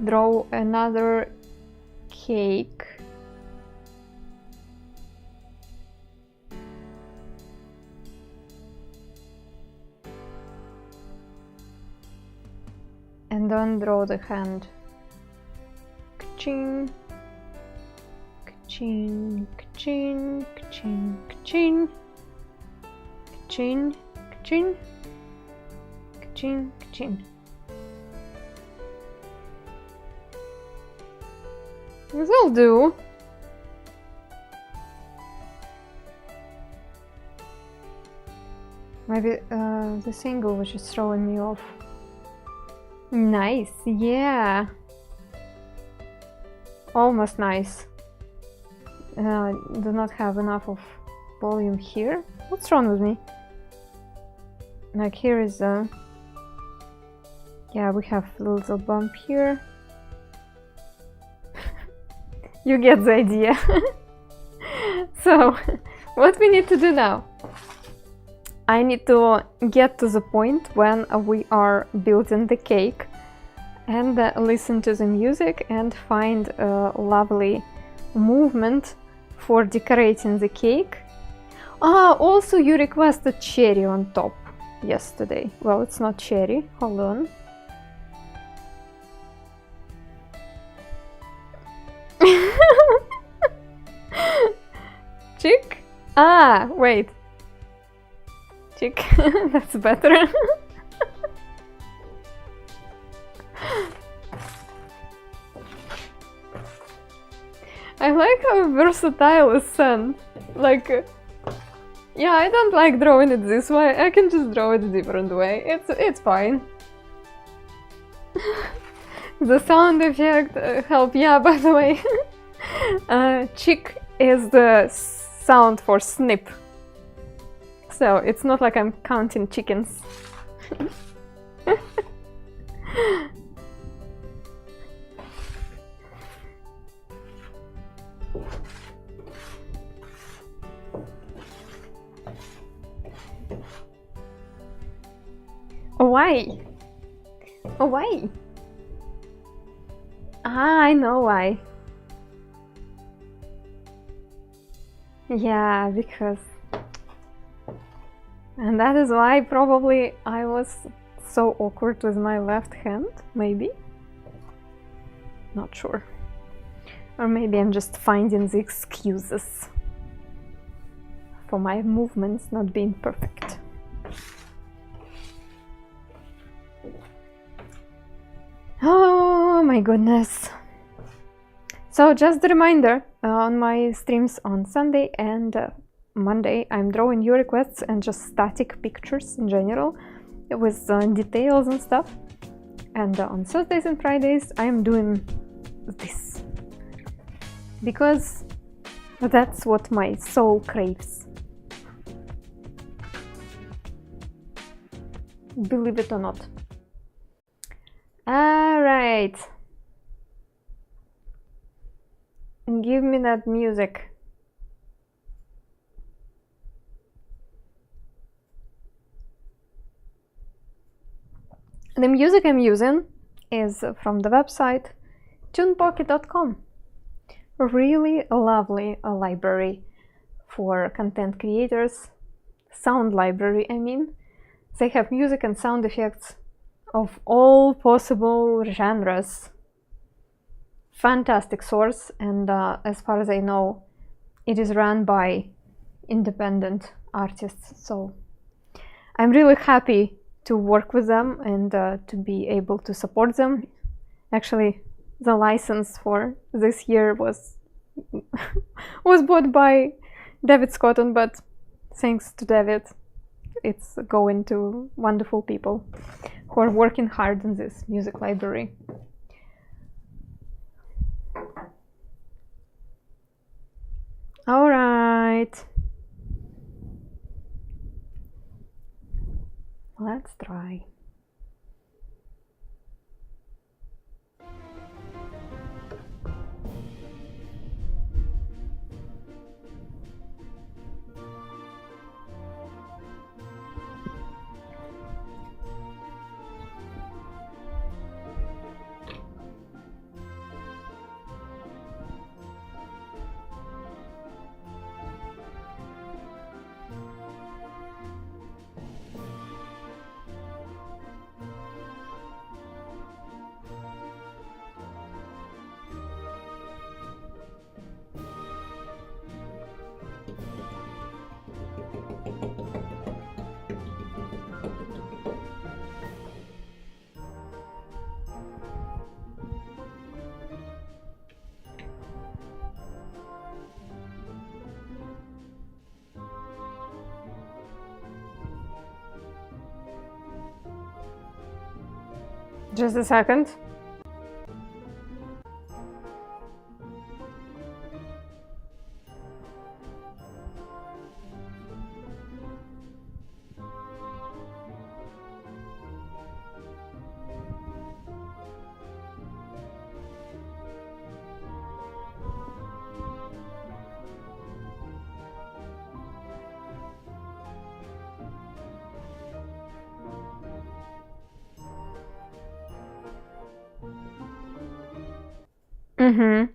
Draw another cake. And then draw the hand. Ka-ching. Ka-ching, ka-ching, ka-ching, ka-ching. Ka-ching, ka-ching. Ka-ching, ka-ching. This'll do. Maybe this angle was just throwing me off. Nice, yeah. Almost nice. Do not have enough of volume here. What's wrong with me? Like here is yeah, we have a little bump here. You get the idea. So, what we need to do now? I need to get to the point when we are building the cake and listen to the music and find a lovely movement for decorating the cake. Ah, also you requested cherry on top yesterday. Well, it's not cherry. Hold on. Chick? Ah, wait. Chick. That's better. I like how versatile is sand. Like, yeah, I don't like drawing it this way. I can just draw it a different way. It's fine. The sound effect help. Yeah, by the way, chick is the sound for snip. So it's not like I'm counting chickens. Why? Oh, why? Ah, I know why. Yeah, because... And that is why probably I was so awkward with my left hand, maybe? Not sure. Or maybe I'm just finding the excuses for my movements not being perfect. Oh my goodness. So just a reminder, on my streams on Sunday and Monday I'm drawing your requests and just static pictures in general with details and stuff. And on Thursdays and Fridays I'm doing this because that's what my soul craves. Believe it or not. Alright. Give me that music. The music I'm using is from the website tunepocket.com. Really lovely library for content creators. Sound library, I mean. They have music and sound effects of all possible genres. Fantastic source, and as far as I know, it is run by independent artists, so I'm really happy to work with them and to be able to support them. Actually, the license for this year was bought by David Scotton, but thanks to David, it's going to wonderful people who are working hard on this music library. All right. Let's try. Just a second.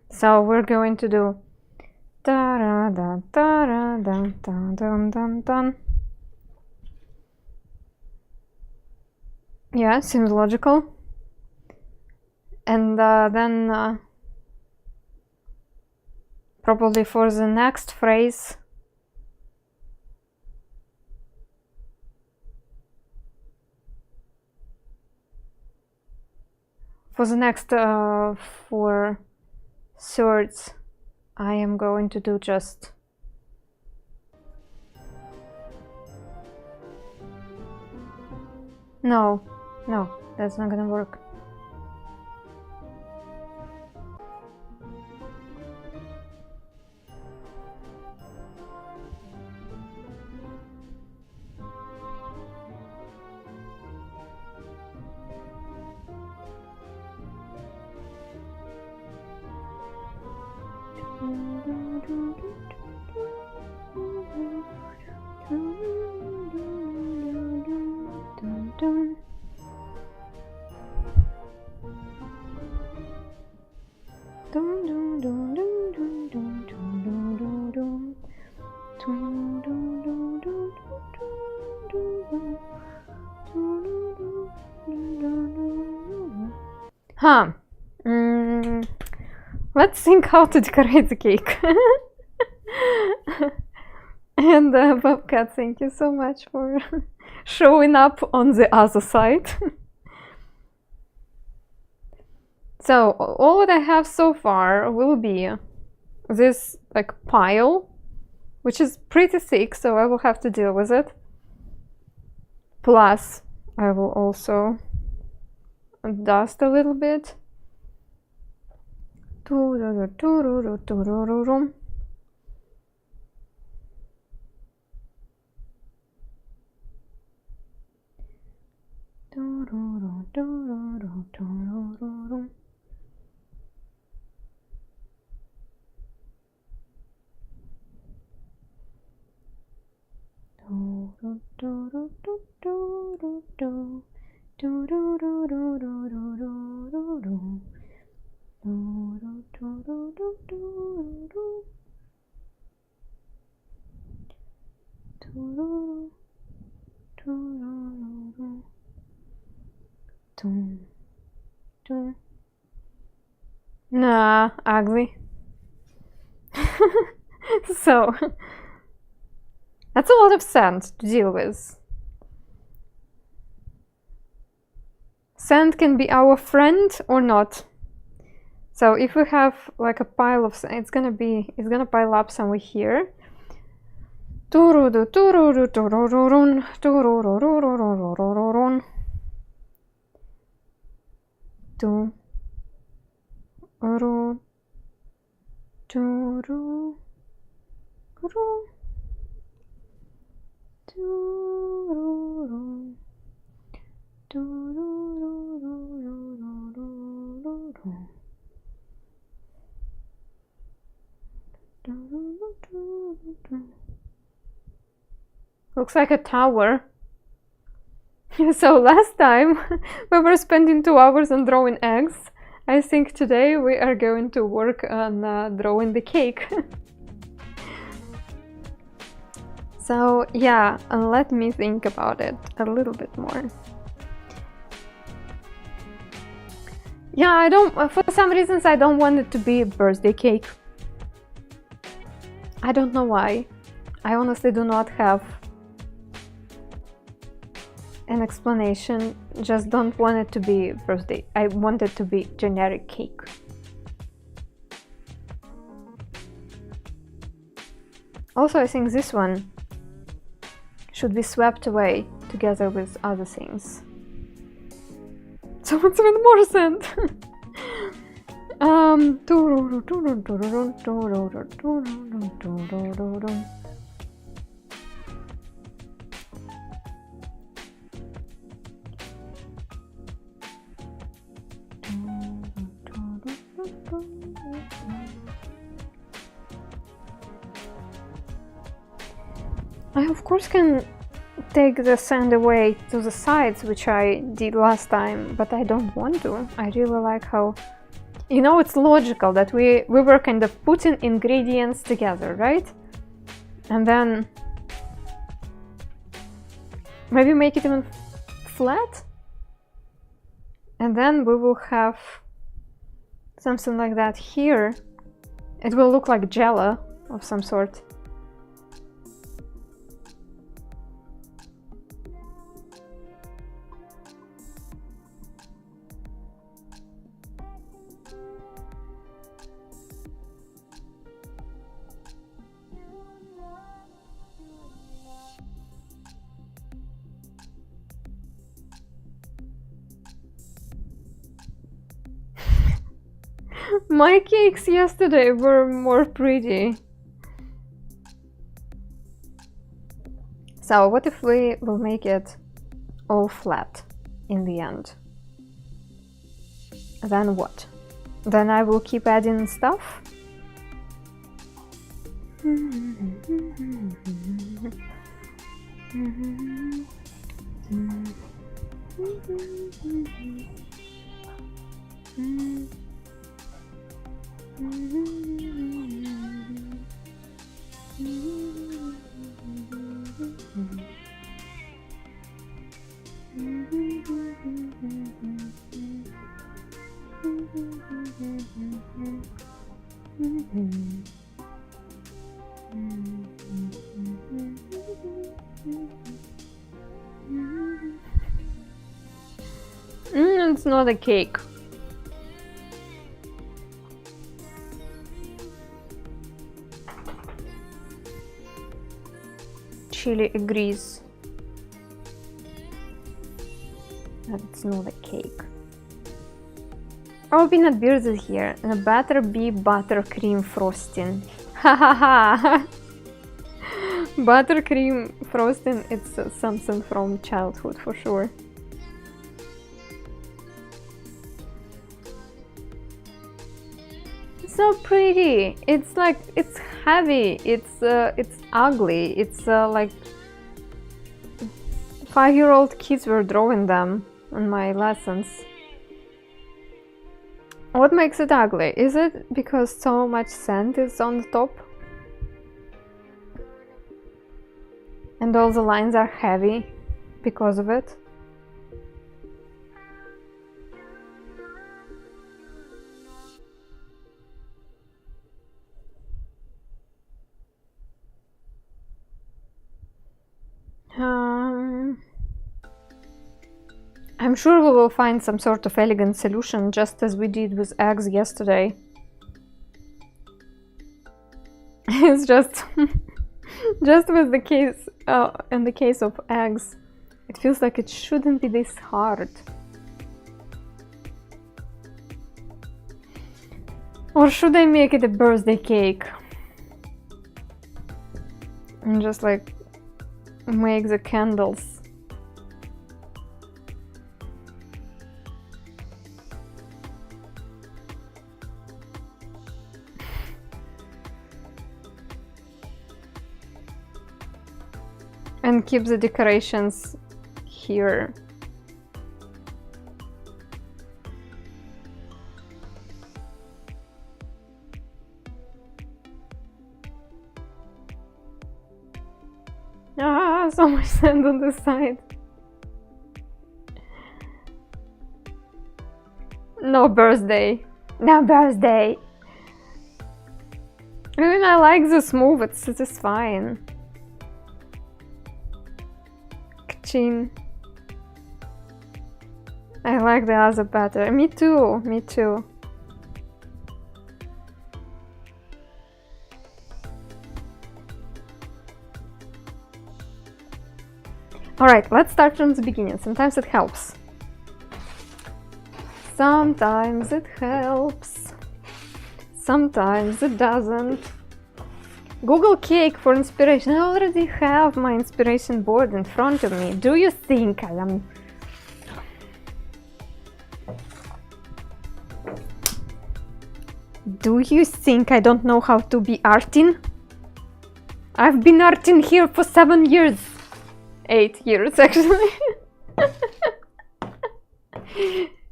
So we're going to do da da da da da da da da. Yeah, seems logical. And then probably for the next phrase, for the next 4 thirds, I am going to do just no, that's not gonna work. Let's think how to decorate the cake. And Bobcat, thank you so much for showing up on the other side. So all that I have so far will be this like pile, which is pretty thick, so I will have to deal with it. Plus, I will also dust a little bit. Dun, dun. Nah, ugly. So, that's a lot of sand to deal with. Sand can be our friend or not. So if we have like a pile of sand, it's gonna pile up somewhere here. Turudu, turudu, turururun, tururururururururun. Turu, turu, turu, tururu, tururururururururu. Looks like a tower. So last time we were spending 2 hours on drawing eggs. I think today we are going to work on drawing the cake. So yeah, let me think about it a little bit more. Yeah, I don't, for some reasons I don't want it to be a birthday cake. I don't know why. I honestly do not have an explanation. Just don't want it to be birthday. I want it to be generic cake. Also, I think this one should be swept away together with other things. So it's even more sand. I of course can take the sand away to the sides, which I did last time, but I don't want to. I really like how, you know, it's logical that we were kind of putting ingredients together, right? And then maybe make it even flat, and then we will have something like that here. It will look like jello of some sort. My cakes yesterday were more pretty. So what if we will make it all flat in the end? Then what? Then I will keep adding stuff? It's not a cake. Chili agrees that it's not a cake. Oh, peanut beers is here, and a butterbeer buttercream frosting. Ha ha ha! Buttercream frosting, it's something from childhood for sure. It's so pretty. It's like, it's heavy. It's ugly. It's like 5-year-old kids were drawing them on my lessons. What makes it ugly? Is it because so much sand is on the top? And all the lines are heavy because of it? I'm sure we will find some sort of elegant solution, just as we did with eggs yesterday. It's just with the case in the case of eggs, it feels like it shouldn't be this hard. Or should I make it a birthday cake and just like make the candles? And keep the decorations here. Ah, so much sand on the side. No birthday. No birthday. I mean, I like this move, it's fine. Ka-ching. I like the other better. Me too, me too. Alright, let's start from the beginning. Sometimes it helps. Sometimes it helps. Sometimes it doesn't. Google cake for inspiration. I already have my inspiration board in front of me. Do you think I am... Do you think I don't know how to be arting? I've been arting here for 7 years. 8 years, actually.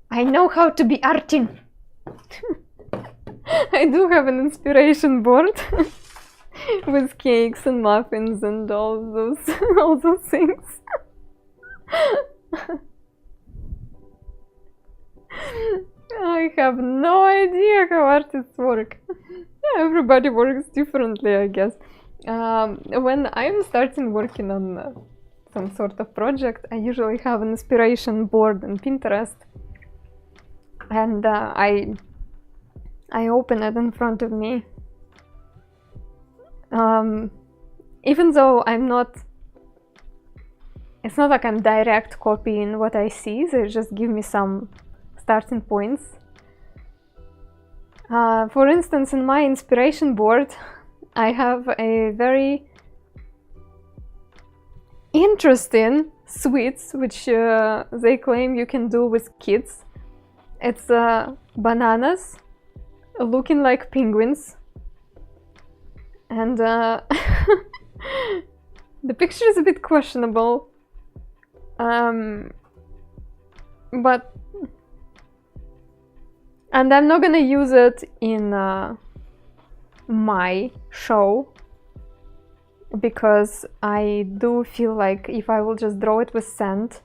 I know how to be arting. I do have an inspiration board with cakes and muffins and all those things. I have no idea how artists work. Everybody works differently, I guess. When I'm starting working on some sort of project, I usually have an inspiration board on Pinterest, and I open it in front of me. Even though I'm not, it's not like I'm direct copying what I see, they just give me some starting points. For instance, in my inspiration board, I have a very interesting sweets which they claim you can do with kids. It's bananas looking like penguins, and the picture is a bit questionable, but and I'm not gonna use it in my show, because I do feel like if I will just draw it with sand,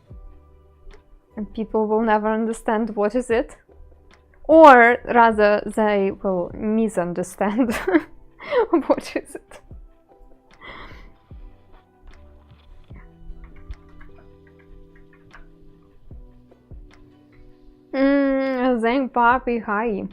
people will never understand what is it, or rather they will misunderstand what is it. Zang Papi, hi.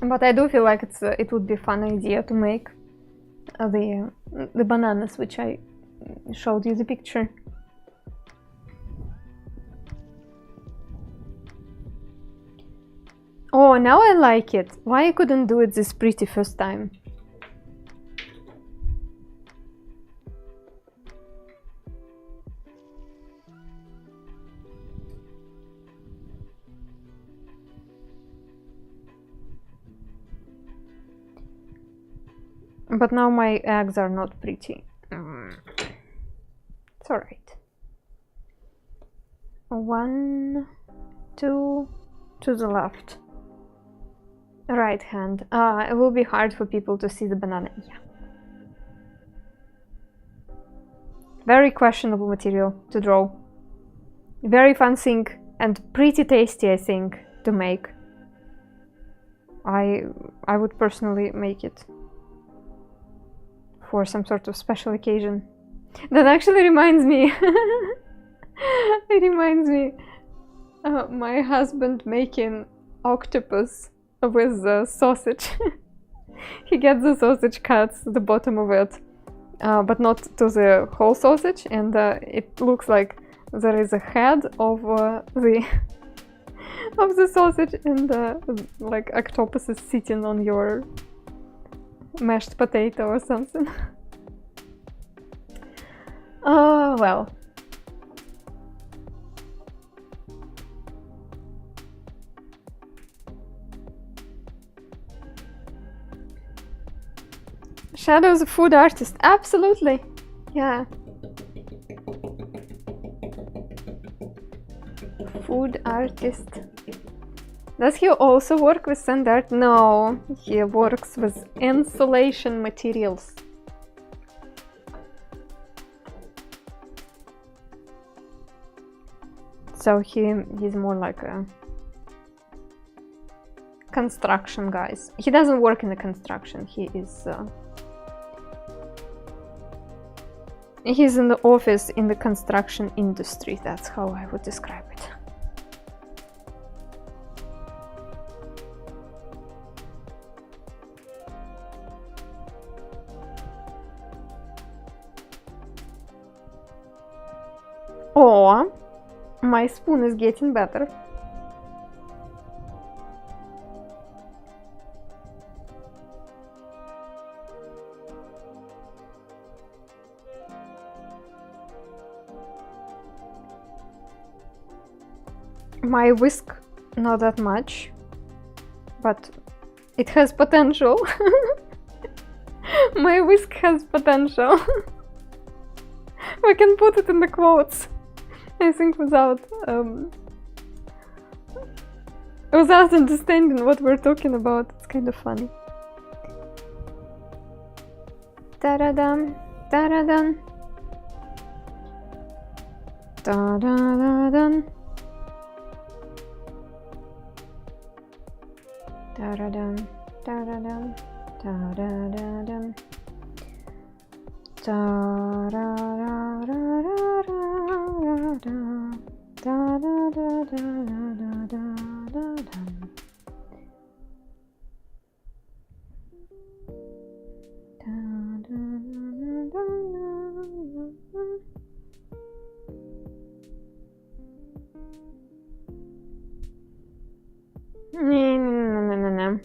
But I do feel like it would be a fun idea to make the bananas, which I showed you the picture. Oh, now I like it. Why I couldn't do it this pretty first time? But now my eggs are not pretty. It's alright. 1, 2, to the left. Right hand. It will be hard for people to see the banana. Yeah. Very questionable material to draw. Very fun thing and pretty tasty, I think, to make. I would personally make it for some sort of special occasion. That actually reminds me. It reminds me my husband making octopus with sausage. He gets the sausage, cuts the bottom of it, but not to the whole sausage, and it looks like there is a head of the of the sausage, and like octopus is sitting on your mashed potato or something. Oh well. Shadow's a food artist, absolutely. Yeah. Food artist. Does he also work with sand art? No, he works with insulation materials. So he's more like a construction guy. He doesn't work in the construction. He's in the office in the construction industry. That's how I would describe it. Oh, my spoon is getting better. My whisk, not that much, but it has potential. My whisk has potential. We can put it in the quotes. I think without understanding what we're talking about, it's kind of funny. Da-da-dum, da-da-dum. Da-da-da-dum. Da-da-dum, da-da-dum, da-da-da-dum. No.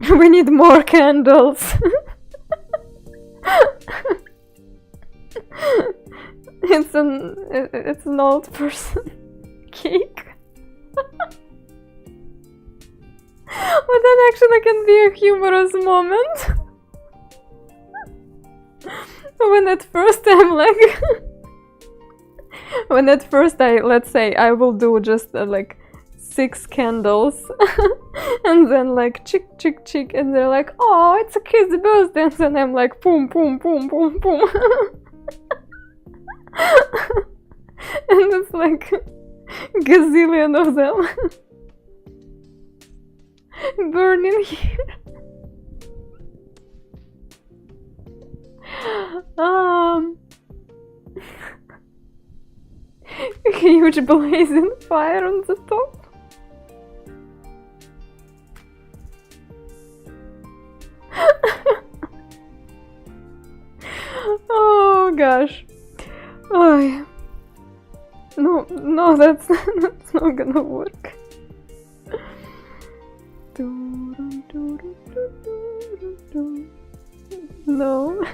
We need more candles. It's an old person cake. But that actually can be a humorous moment. When at first I'm like, let's say I will do just like 6 candles, and then like chick, and they're like, oh, it's a kid's birthday, and then I'm like, boom, boom, boom, boom, boom. And it's like gazillion of them burning here. Huge blazing fire on the top. Oh gosh. Oh, no, that's not gonna work. No.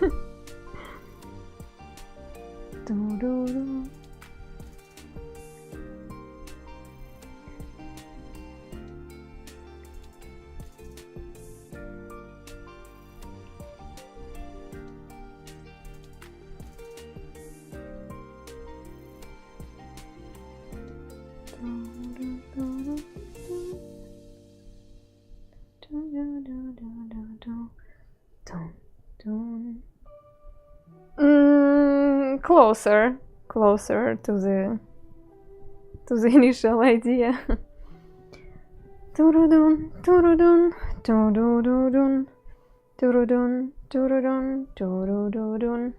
closer to the initial idea. Turudun, turudun, turudun, turudun, turudun, turudun.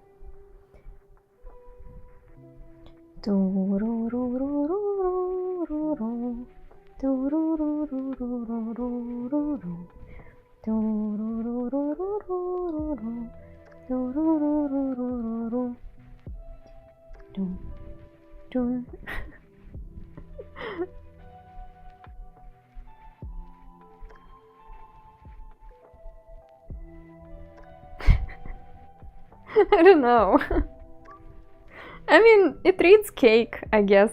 I don't know. I mean, it reads cake, I guess.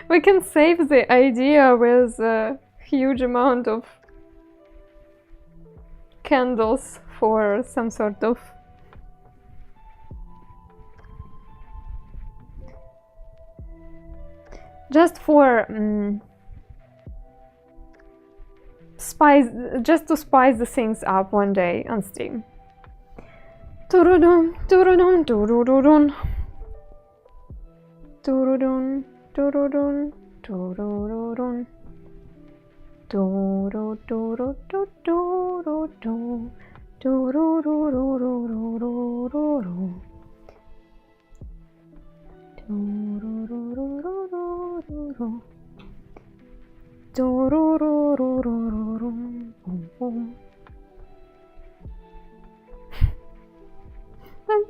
We can save the idea with a huge amount of candles for some sort of just for spice, just to spice the things up one day on stream. Turudun, turudun, turudun, turudun, turudun, turudun, turu, turu, tu, turu, tu, tururururururururu, turururururururu, turururururururu.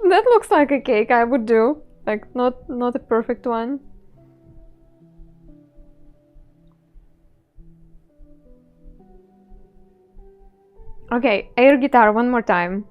That looks like a cake I would do, like not a perfect one. Okay, air guitar one more time.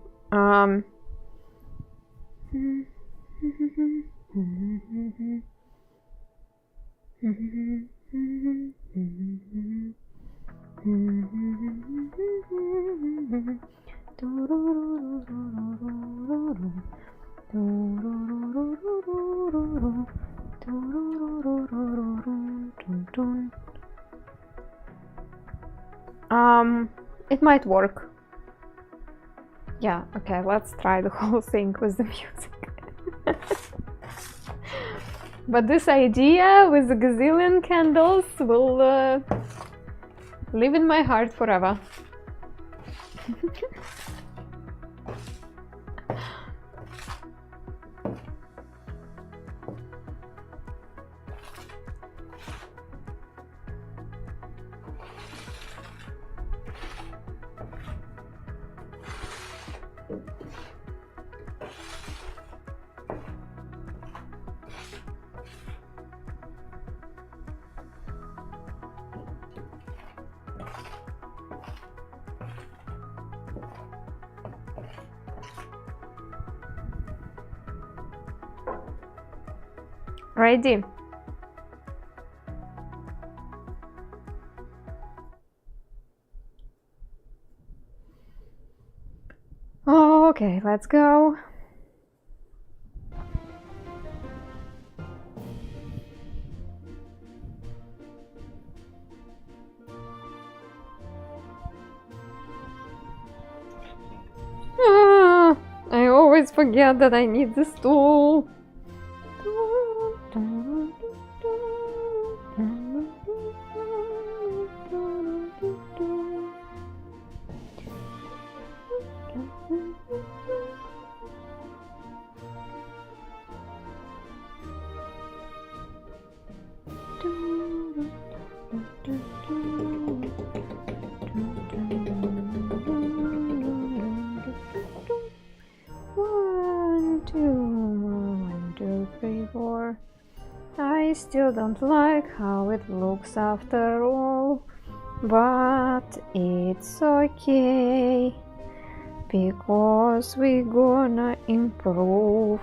It might work. Yeah, okay, let's try the whole thing with the music. But this idea with the gazillion candles will live in my heart forever. Ready? Okay, let's go. I always forget that I need this tool. I still don't like how it looks after all, but it's okay, because we gonna improve.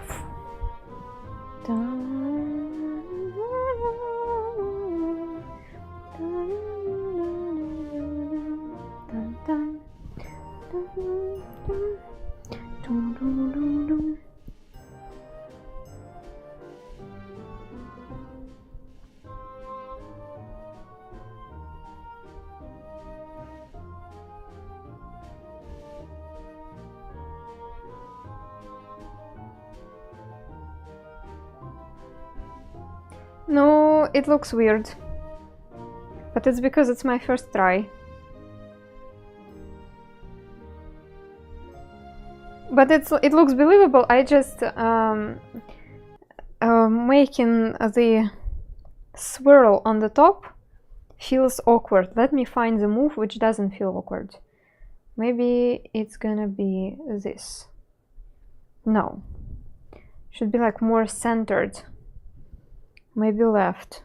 No, it looks weird. But it's because it's my first try. But it looks believable. I just making the swirl on the top feels awkward. Let me find the move which doesn't feel awkward. Maybe it's gonna be this. No. Should be like more centered. Maybe left.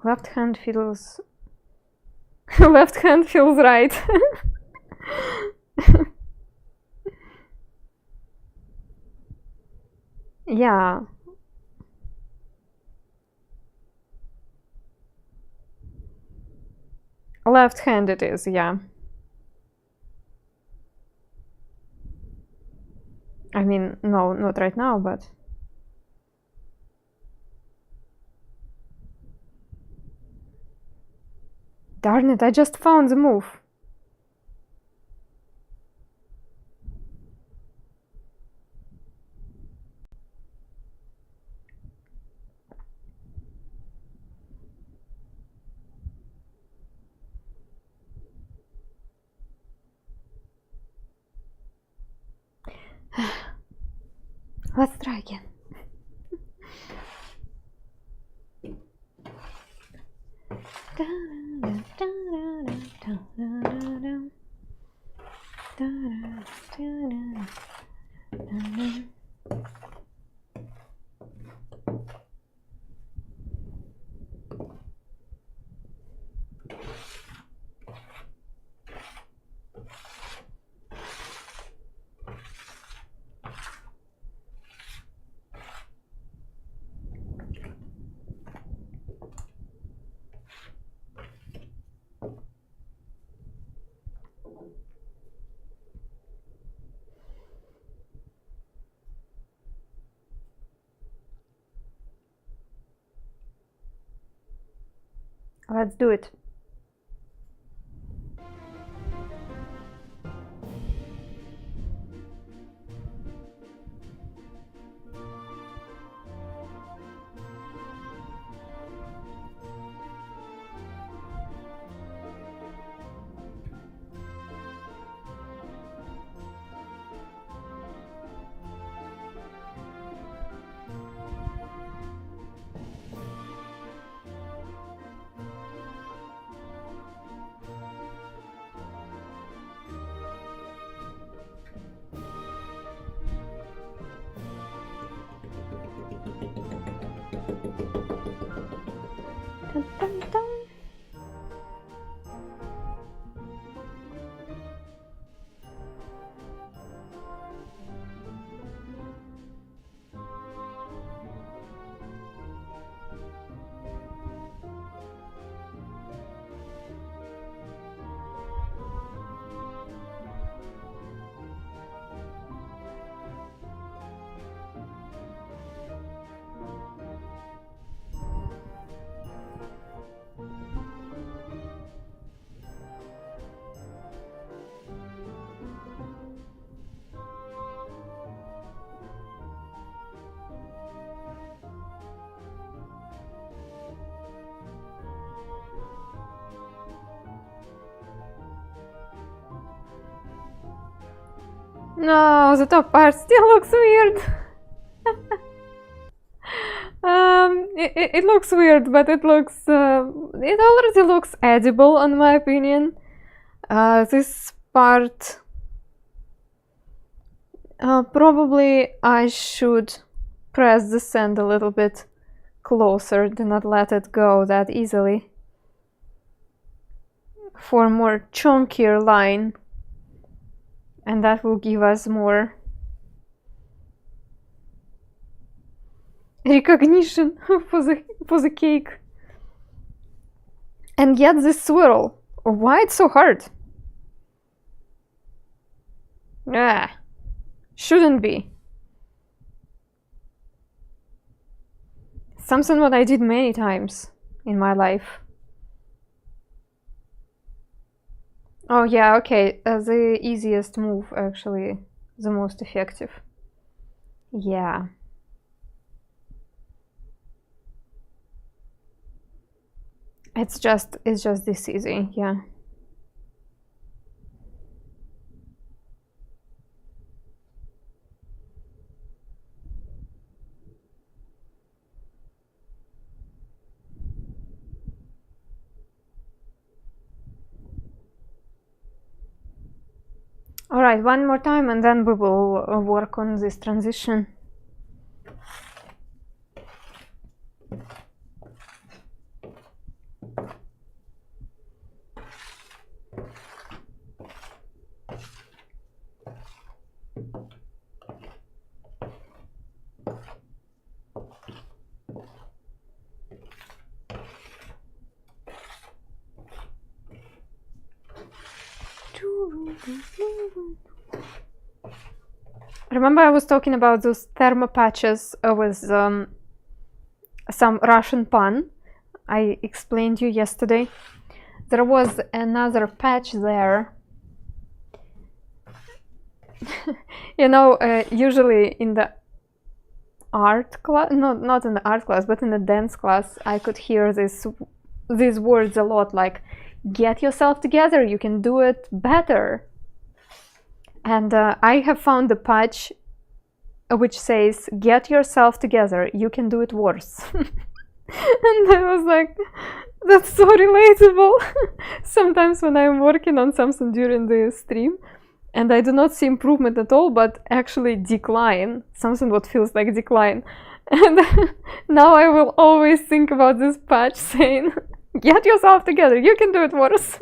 Left hand feels... left hand feels right. Yeah. Left hand it is, yeah. I mean, no, not right now, but... Darn it, I just found the move. Let's try again. Let's do it. Dun, dun, dun. No, the top part still looks weird. It looks weird, but it looks... it already looks edible, in my opinion. This part... probably I should press the sand a little bit closer, do not let it go that easily. For a more chunkier line. And that will give us more recognition for the cake. And get this swirl. Why it's so hard? Ah, shouldn't be. Something what I did many times in my life. Oh yeah, okay, the easiest move actually, the most effective. Yeah. It's just this easy, yeah. All right, one more time and then we will work on this transition. Remember I was talking about those thermo patches with some Russian pun I explained you yesterday? There was another patch there. You know, usually in the art class, not in the art class, but in the dance class, I could hear these words a lot, like, get yourself together, you can do it better. And I have found a patch which says, get yourself together, you can do it worse. And I was like, that's so relatable. Sometimes when I'm working on something during the stream and I do not see improvement at all, but actually decline, something what feels like decline. And now I will always think about this patch saying, get yourself together, you can do it worse.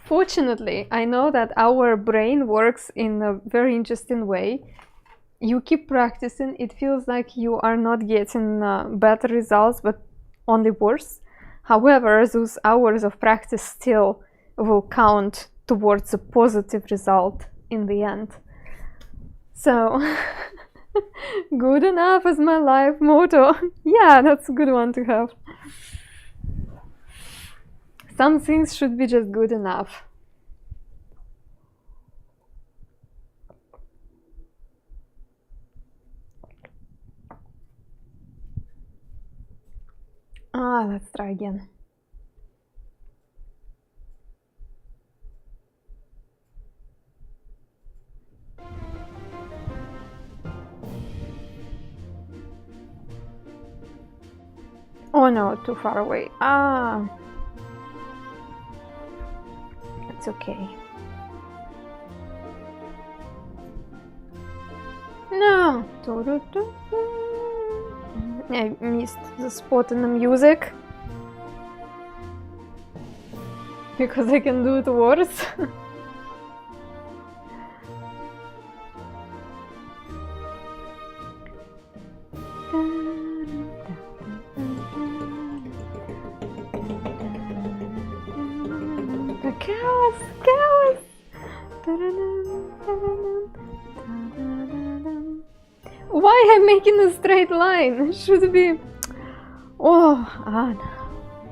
Fortunately, I know that our brain works in a very interesting way. You keep practicing, it feels like you are not getting better results, but only worse. However, those hours of practice still will count towards a positive result in the end. So, good enough is my life motto. Yeah, that's a good one to have. Some things should be just good enough. Let's try again. Oh no, too far away. It's okay. No! I missed the spot in the music. Because I can do it worse. Chaos! Why am I making a straight line? It should be... Oh, Anna.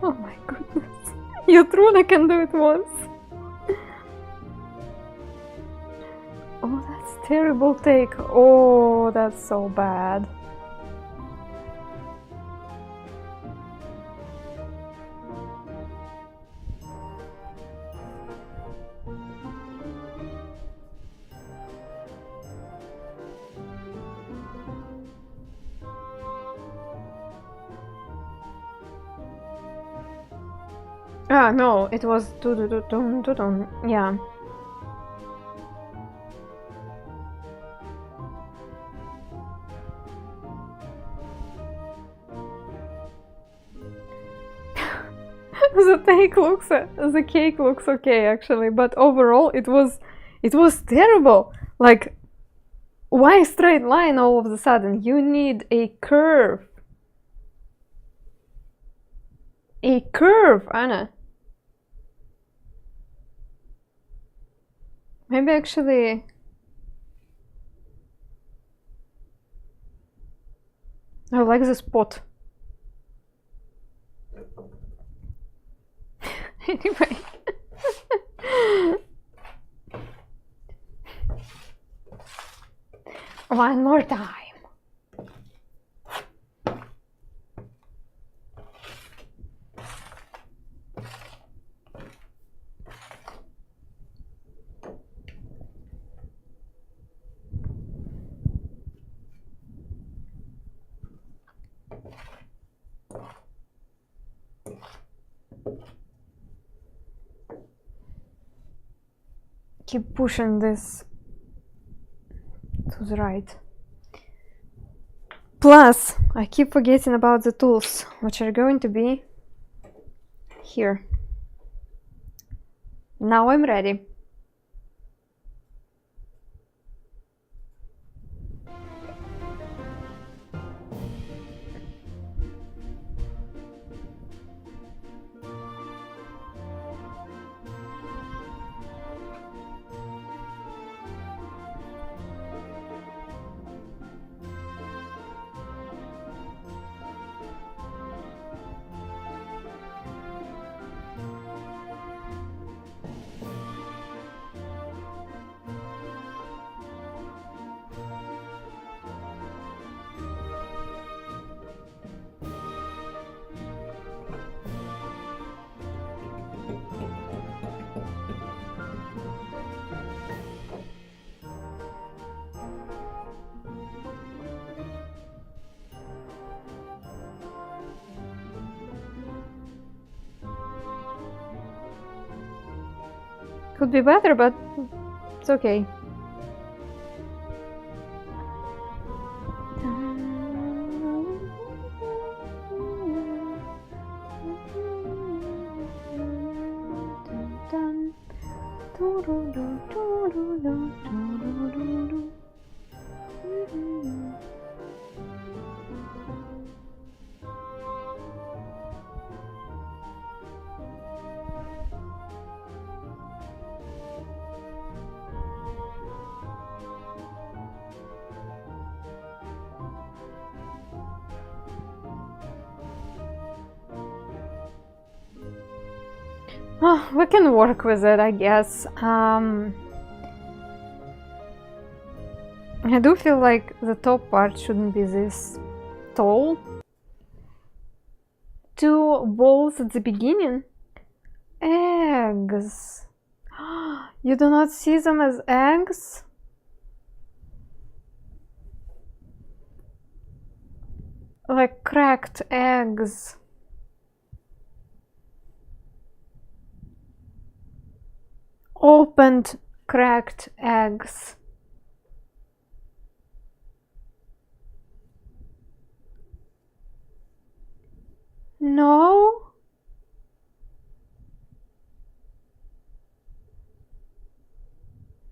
Oh my goodness. You truly can do it once. Oh, that's terrible take. Oh, that's so bad. No, it was yeah. The cake looks okay actually, but overall it was terrible. Like, why a straight line all of a sudden? You need a curve. A curve, Anna. Maybe actually... I like this pot. Anyway. One more time. Keep pushing this to the right. Plus, I keep forgetting about the tools, which are going to be here. Now I'm ready. Could be better, but it's okay. Oh, we can work with it, I guess. I do feel like the top part shouldn't be this tall. 2 balls at the beginning. Eggs. You do not see them as eggs? Like cracked eggs. Opened cracked eggs. No?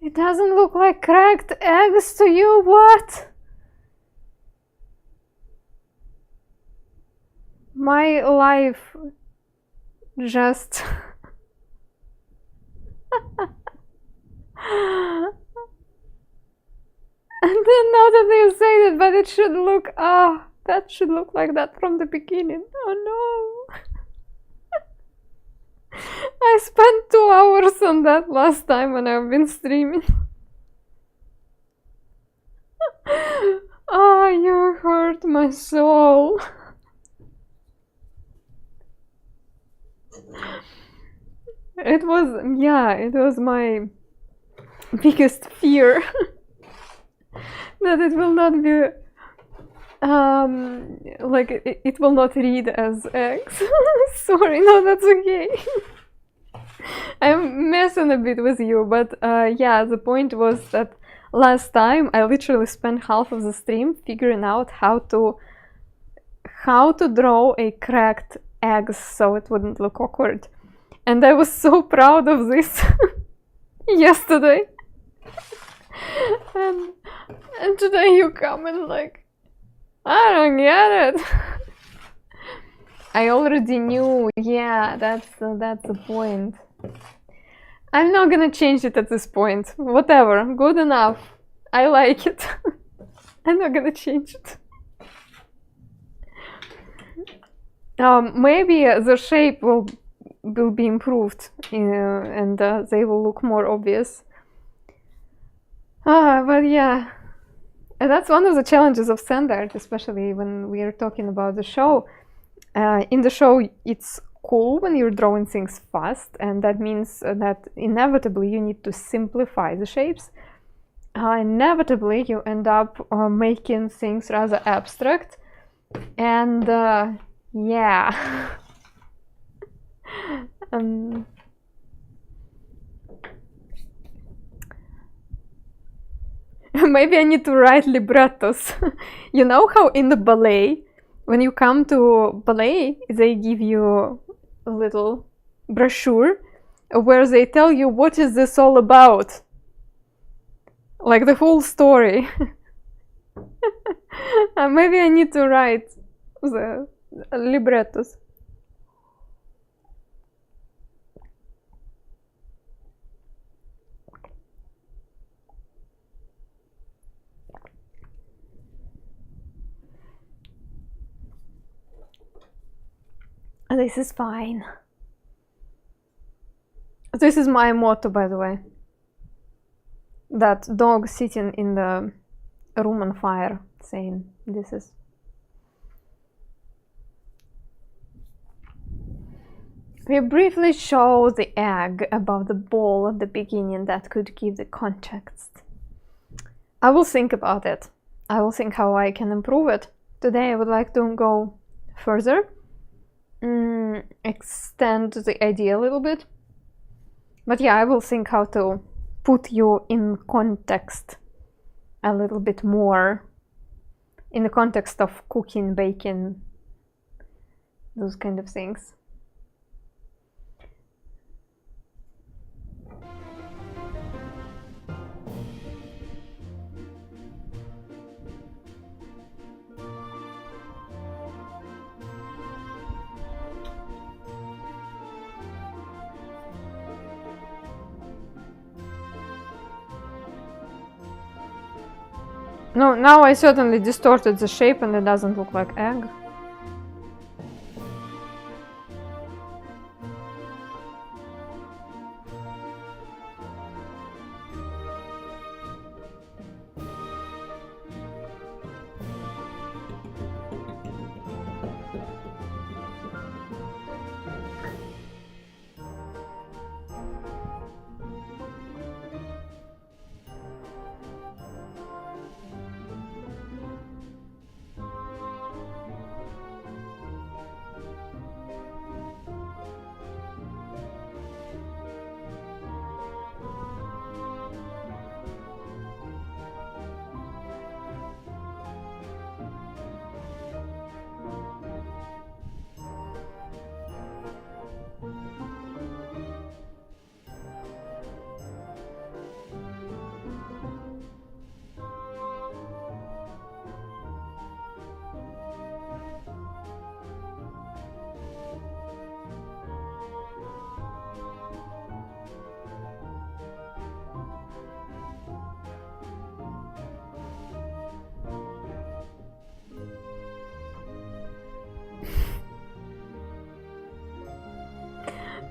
It doesn't look like cracked eggs to you, what? My life just... And then now that you say it, but it should look, that should look like that from the beginning. Oh no. I spent 2 hours on that last time when I've been streaming. Oh, you hurt my soul. It was my biggest fear. That it will not be like it will not read as eggs. Sorry, no, that's okay. I'm messing a bit with you, but yeah, the point was that last time I literally spent half of the stream figuring out how to draw a cracked egg so it wouldn't look awkward. And I was so proud of this yesterday. And today you come and like, I don't get it. I already knew, yeah, that's the point. I'm not gonna change it at this point. Whatever, good enough. I like it. I'm not gonna change it. Maybe the shape will be improved and they will look more obvious. But yeah, and that's one of the challenges of sand art, especially when we are talking about the show. In the show, it's cool when you're drawing things fast, and that means that inevitably you need to simplify the shapes. Inevitably, you end up making things rather abstract, and yeah. Maybe I need to write librettos. You know how in the ballet, when you come to ballet, they give you a little brochure where they tell you what is this all about, like the whole story. Maybe I need to write the librettos. This is fine. This is my motto, by the way. That dog sitting in the room on fire, saying this is. We briefly show the egg above the ball at the beginning. That could give the context. I will think about it. I will think how I can improve it. Today I would like to go further, extend the idea a little bit. But yeah, I will think how to put you in context a little bit more, in the context of cooking, baking, those kind of things. No, now I certainly distorted the shape and it doesn't look like egg.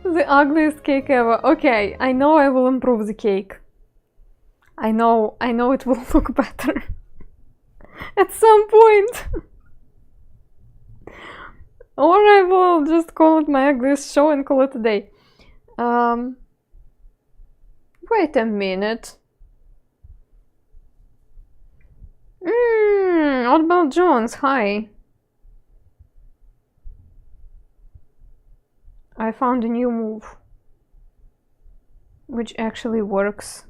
The ugliest cake ever. Okay, I know I will improve the cake. I know it will look better. At some point. Or I will just call it my ugliest show and call it a day. Wait a minute. Oddball Jones, hi. I found a new move, which actually works.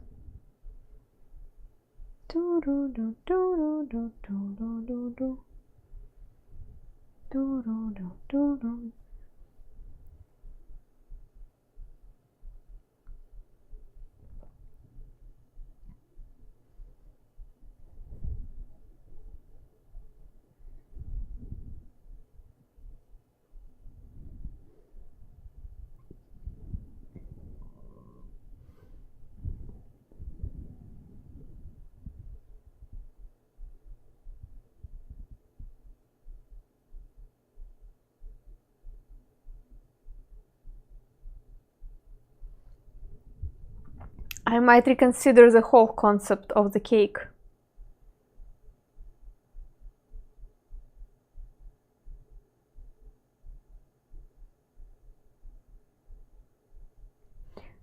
I might reconsider the whole concept of the cake.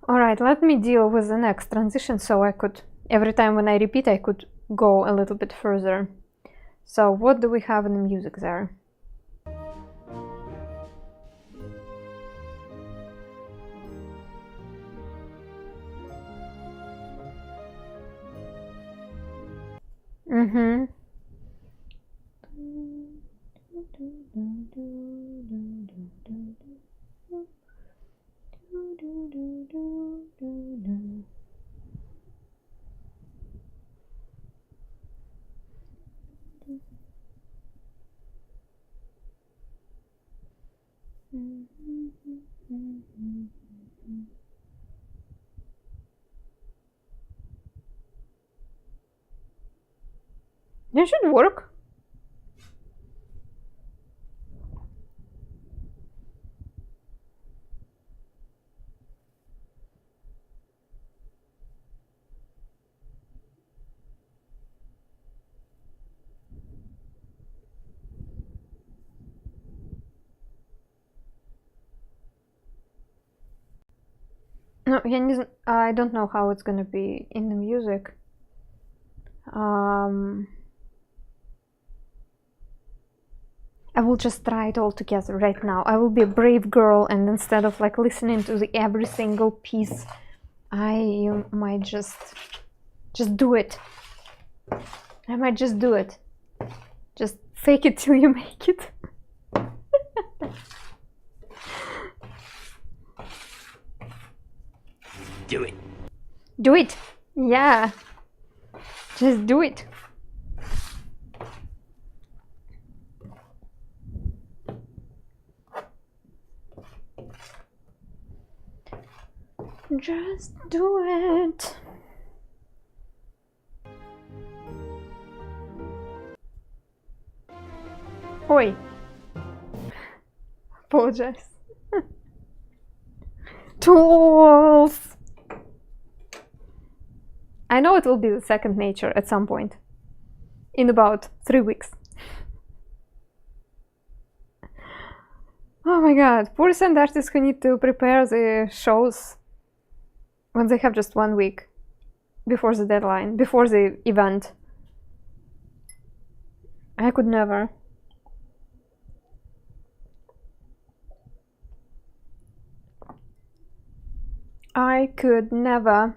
Alright, let me deal with the next transition so I could, every time when I repeat, I could go a little bit further. So what do we have in the music there? Mm-hmm. It should work. No, I don't know how it's gonna be in the music. I will just try it all together right now. I will be a brave girl, and instead of like listening to every single piece, I might just do it. I might just do it. Just fake it till you make it. Do it. Do it. Yeah. Just do it. Just do it. Oi. Apologize. Tools. I know it will be the second nature at some point. In about 3 weeks. Oh my god, poor sand artists who need to prepare the shows when they have just 1 week before the deadline, before the event. I could never. I could never.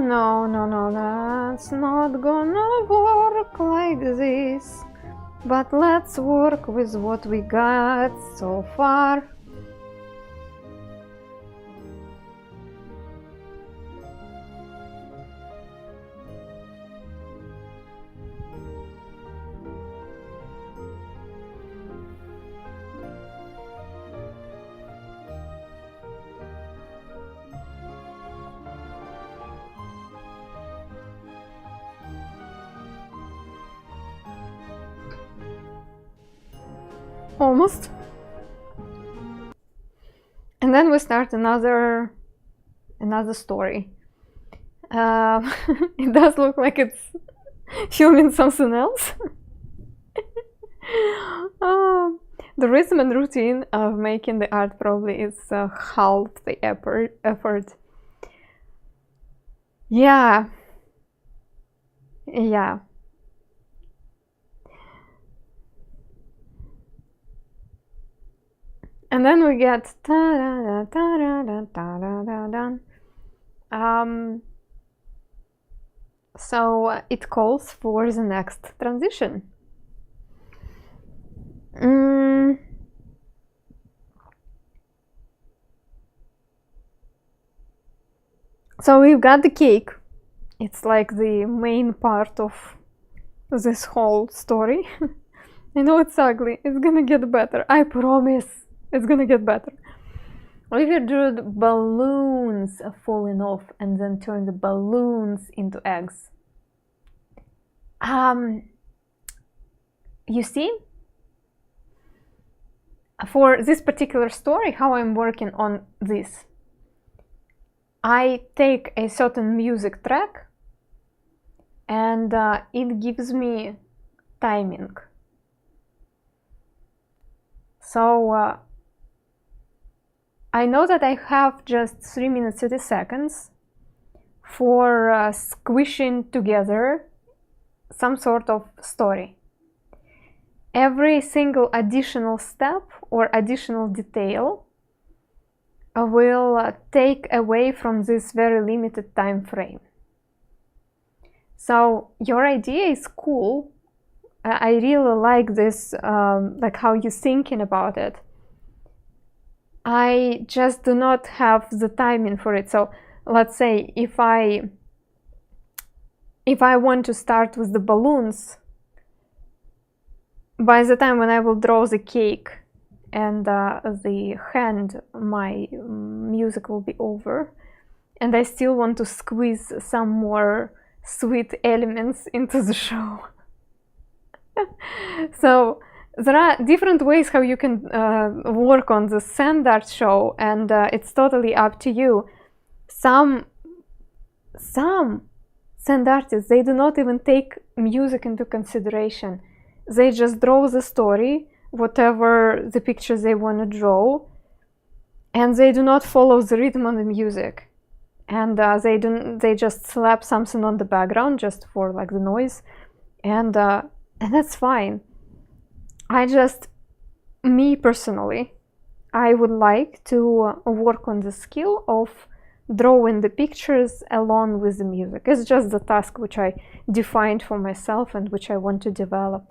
No, that's not gonna work like this. But let's work with what we got so far. almost. And then we start another story. It does look like it's filming something else. The rhythm and routine of making the art probably is half the effort. Yeah. And then we get ta-da-da, ta-da-da, ta-da-da-da. So it calls for the next transition. So we've got the cake. It's like the main part of this whole story. I know it's ugly. It's gonna get better. I promise. It's gonna get better. Olivia drew the balloons falling off and then turned the balloons into eggs. You see? For this particular story, how I'm working on this. I take a certain music track and it gives me timing. So I know that I have just 3 minutes 30 seconds for squishing together some sort of story. Every single additional step or additional detail will take away from this very limited time frame. So your idea is cool. I really like this, like how you're thinking about it. I just do not have the timing for it. So let's say if I want to start with the balloons, by the time when I will draw the cake and the hand, my music will be over, and I still want to squeeze some more sweet elements into the show. So there are different ways how you can work on the sand art show, and it's totally up to you. Some sand artists, they do not even take music into consideration. They just draw the story, whatever the pictures they want to draw, and they do not follow the rhythm on the music. And they just slap something on the background just for like the noise, and that's fine. Me personally, I would like to work on the skill of drawing the pictures along with the music. It's just the task which I defined for myself and which I want to develop.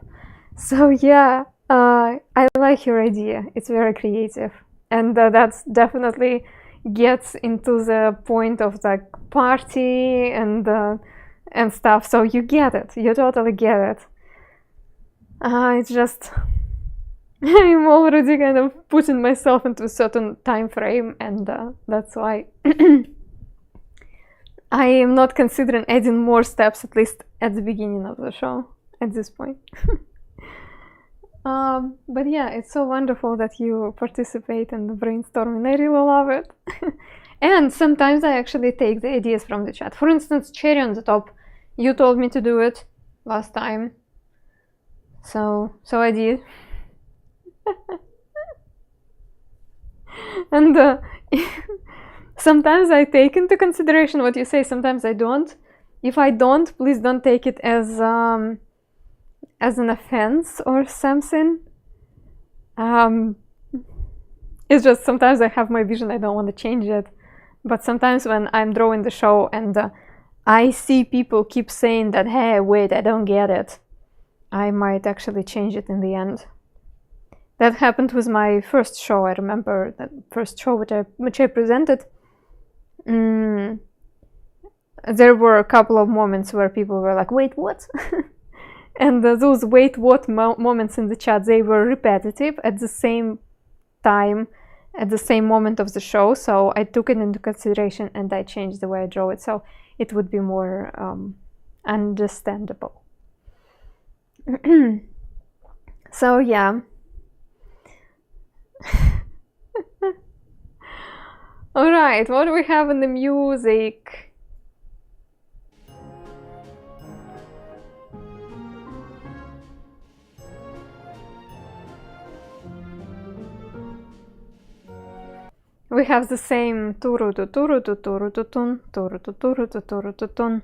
So yeah, I like your idea. It's very creative, and that's definitely gets into the point of like party and stuff. So you get it. You totally get it. It's just I'm already kind of putting myself into a certain time frame, and that's why I am not considering adding more steps, at least at the beginning of the show at this point. But yeah, it's so wonderful that you participate in the brainstorming. I really love it. And sometimes I actually take the ideas from the chat. For instance, cherry on the top, you told me to do it last time, so I did. And sometimes I take into consideration what you say, sometimes I don't. If I don't, please don't take it as an offense or something. It's just sometimes I have my vision, I don't want to change it. But sometimes when I'm drawing the show and I see people keep saying that, hey, wait, I don't get it, I might actually change it in the end. That happened with my first show. I remember that first show which I presented. There were a couple of moments where people were like, wait, what? And those wait, what moments in the chat, they were repetitive at the same time, at the same moment of the show. So I took it into consideration and I changed the way I draw it. So it would be more understandable. So yeah. Alright, what do we have in the music? We have the same turutu turutu turutu tun turutu turutu turutu tun.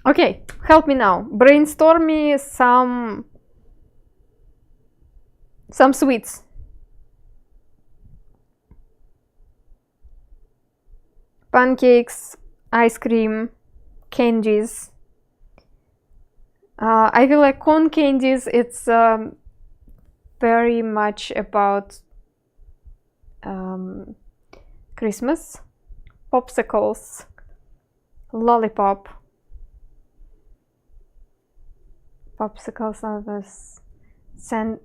Okay, help me now. Brainstorm me some sweets. Pancakes, ice cream, candies. I feel like cone candies, it's very much about Christmas. Popsicles, lollipop. Popsicles are the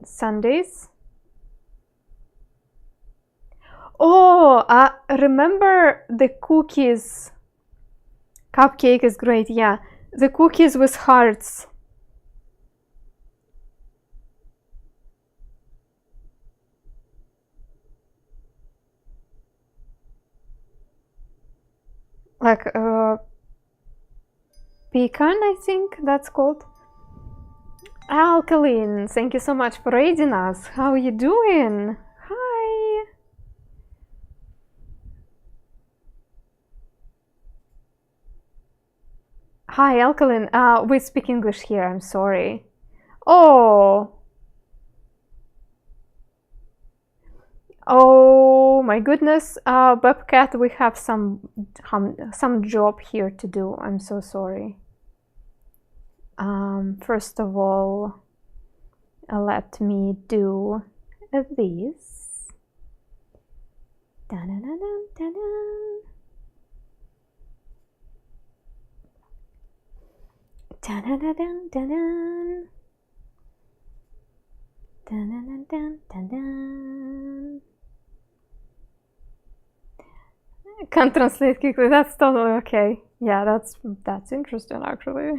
Sundays. Oh, remember the cookies? Cupcake is great, yeah. The cookies with hearts. Like pecan, I think that's called. Alkaline, thank you so much for raiding us. How are you doing? Hi. Hi, Alkaline. We speak English here, I'm sorry. Oh. Oh my goodness, Bobcat, we have some job here to do. I'm so sorry. First of all, let me do this. Da-da-da-da-da-da. Da-da-da-da-da-da. Da-da-da-da-da-da. Can't translate quickly. That's totally okay. Yeah, that's interesting actually.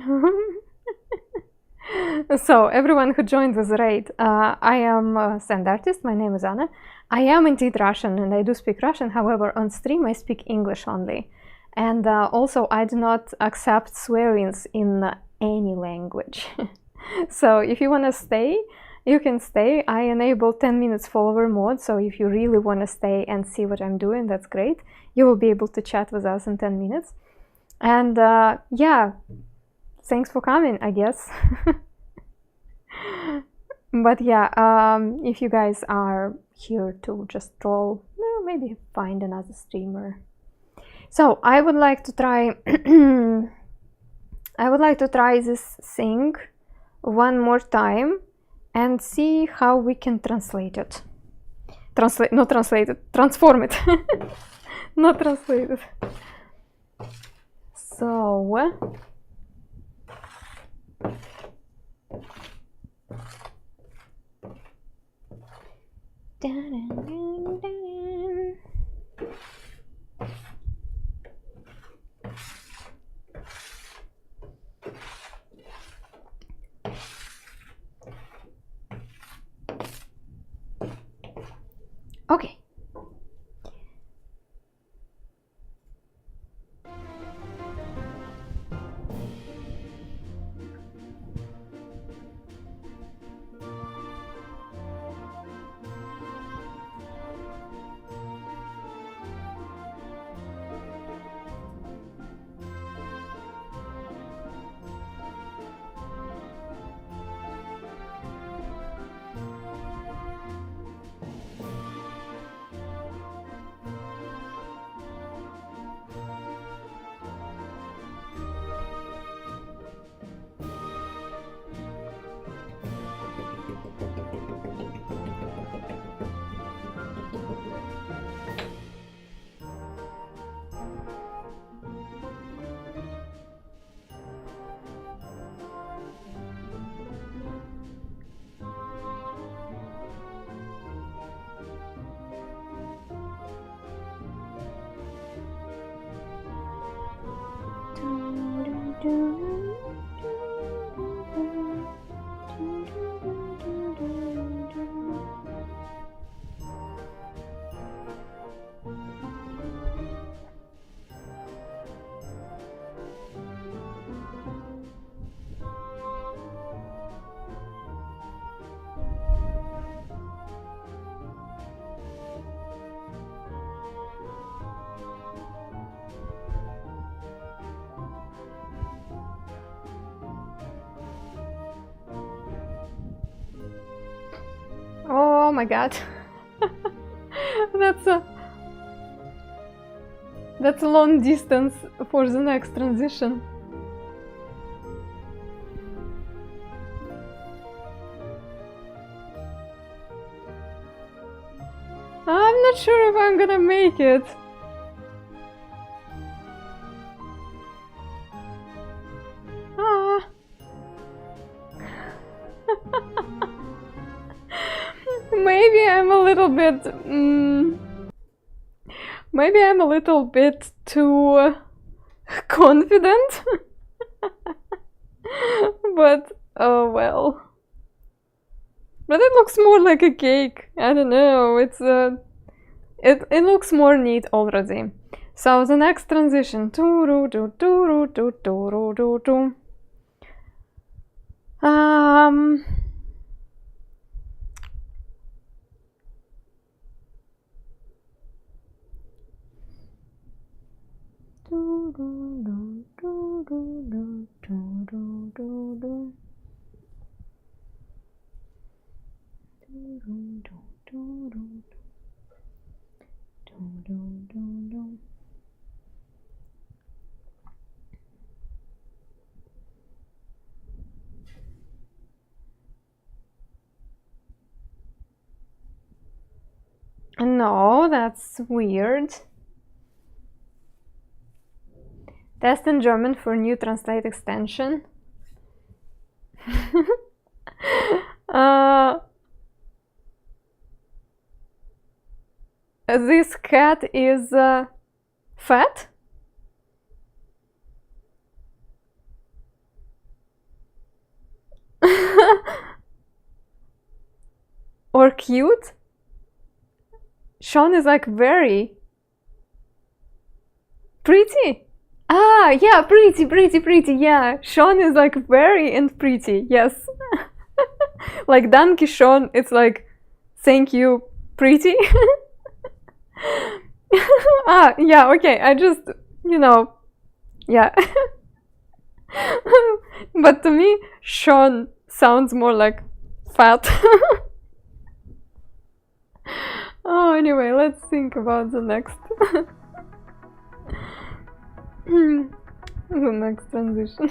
So everyone who joined this raid, I am a sand artist. My name is Anna. I am indeed Russian and I do speak Russian. However, on stream I speak English only, and also I do not accept swearings in any language. So if you want to stay, you can stay. I enable 10 minutes follower mode, so if you really want to stay and see what I'm doing, that's great. You will be able to chat with us in 10 minutes. And yeah, thanks for coming, I guess. But yeah, if you guys are here to just troll, maybe find another streamer. So I would like to try I would like to try this thing one more time and see how we can translate it. Not translate it, transform it. Not translate it. So okay. Oh my god. That's a long distance for the next transition. I'm not sure if I'm gonna make it. Ah. Maybe I'm a little bit... maybe I'm a little bit too confident. But, oh well. But it looks more like a cake. I don't know. It's it looks more neat already. So the next transition. No, that's weird. Test in German for new translate extension. This cat is fat? Or cute? Sean is like very pretty. Ah, yeah, pretty, yeah. Sean is like very and pretty, yes. Like Danke Sean, it's like, thank you, pretty. Ah, yeah, okay, I just, you know, yeah. But to me, Sean sounds more like fat. Oh, anyway, let's think about the next. The next transition.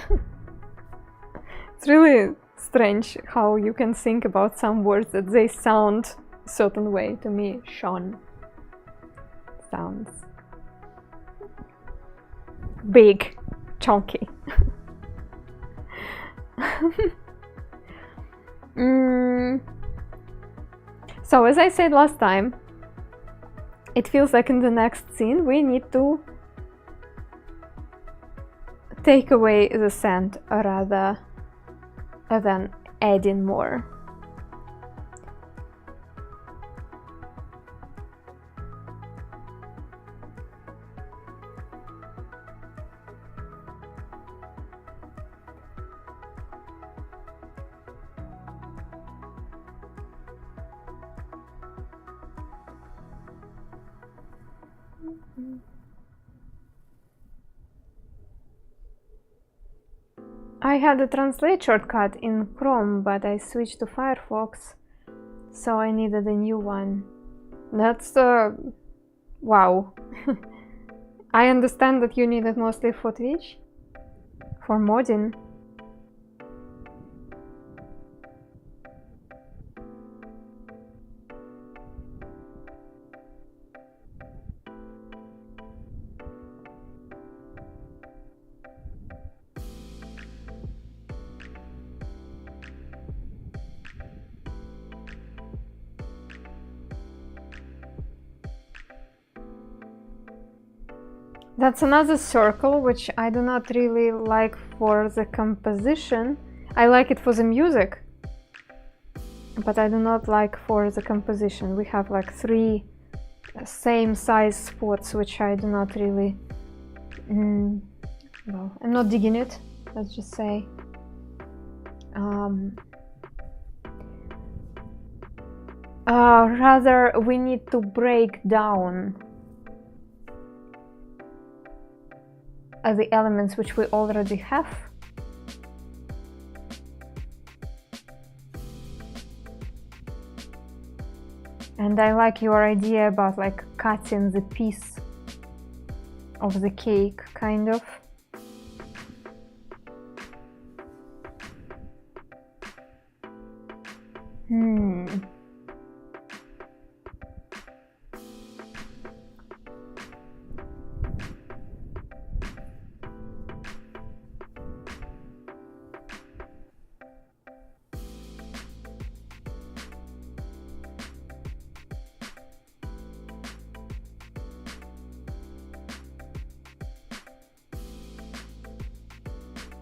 It's really strange how you can think about some words that they sound a certain way. To me, Sean sounds big, chunky. So as I said last time, it feels like in the next scene we need to take away the sand rather than adding more. I had a translate shortcut in Chrome, but I switched to Firefox, so I needed a new one. That's wow. I understand that you need it mostly for Twitch, for modding. That's another circle, which I do not really like for the composition. I like it for the music, but I do not like for the composition. We have like 3 same size spots, which I do not really... well, I'm not digging it, let's just say. Rather, we need to break down the elements which we already have. And I like your idea about like cutting the piece of the cake, kind of.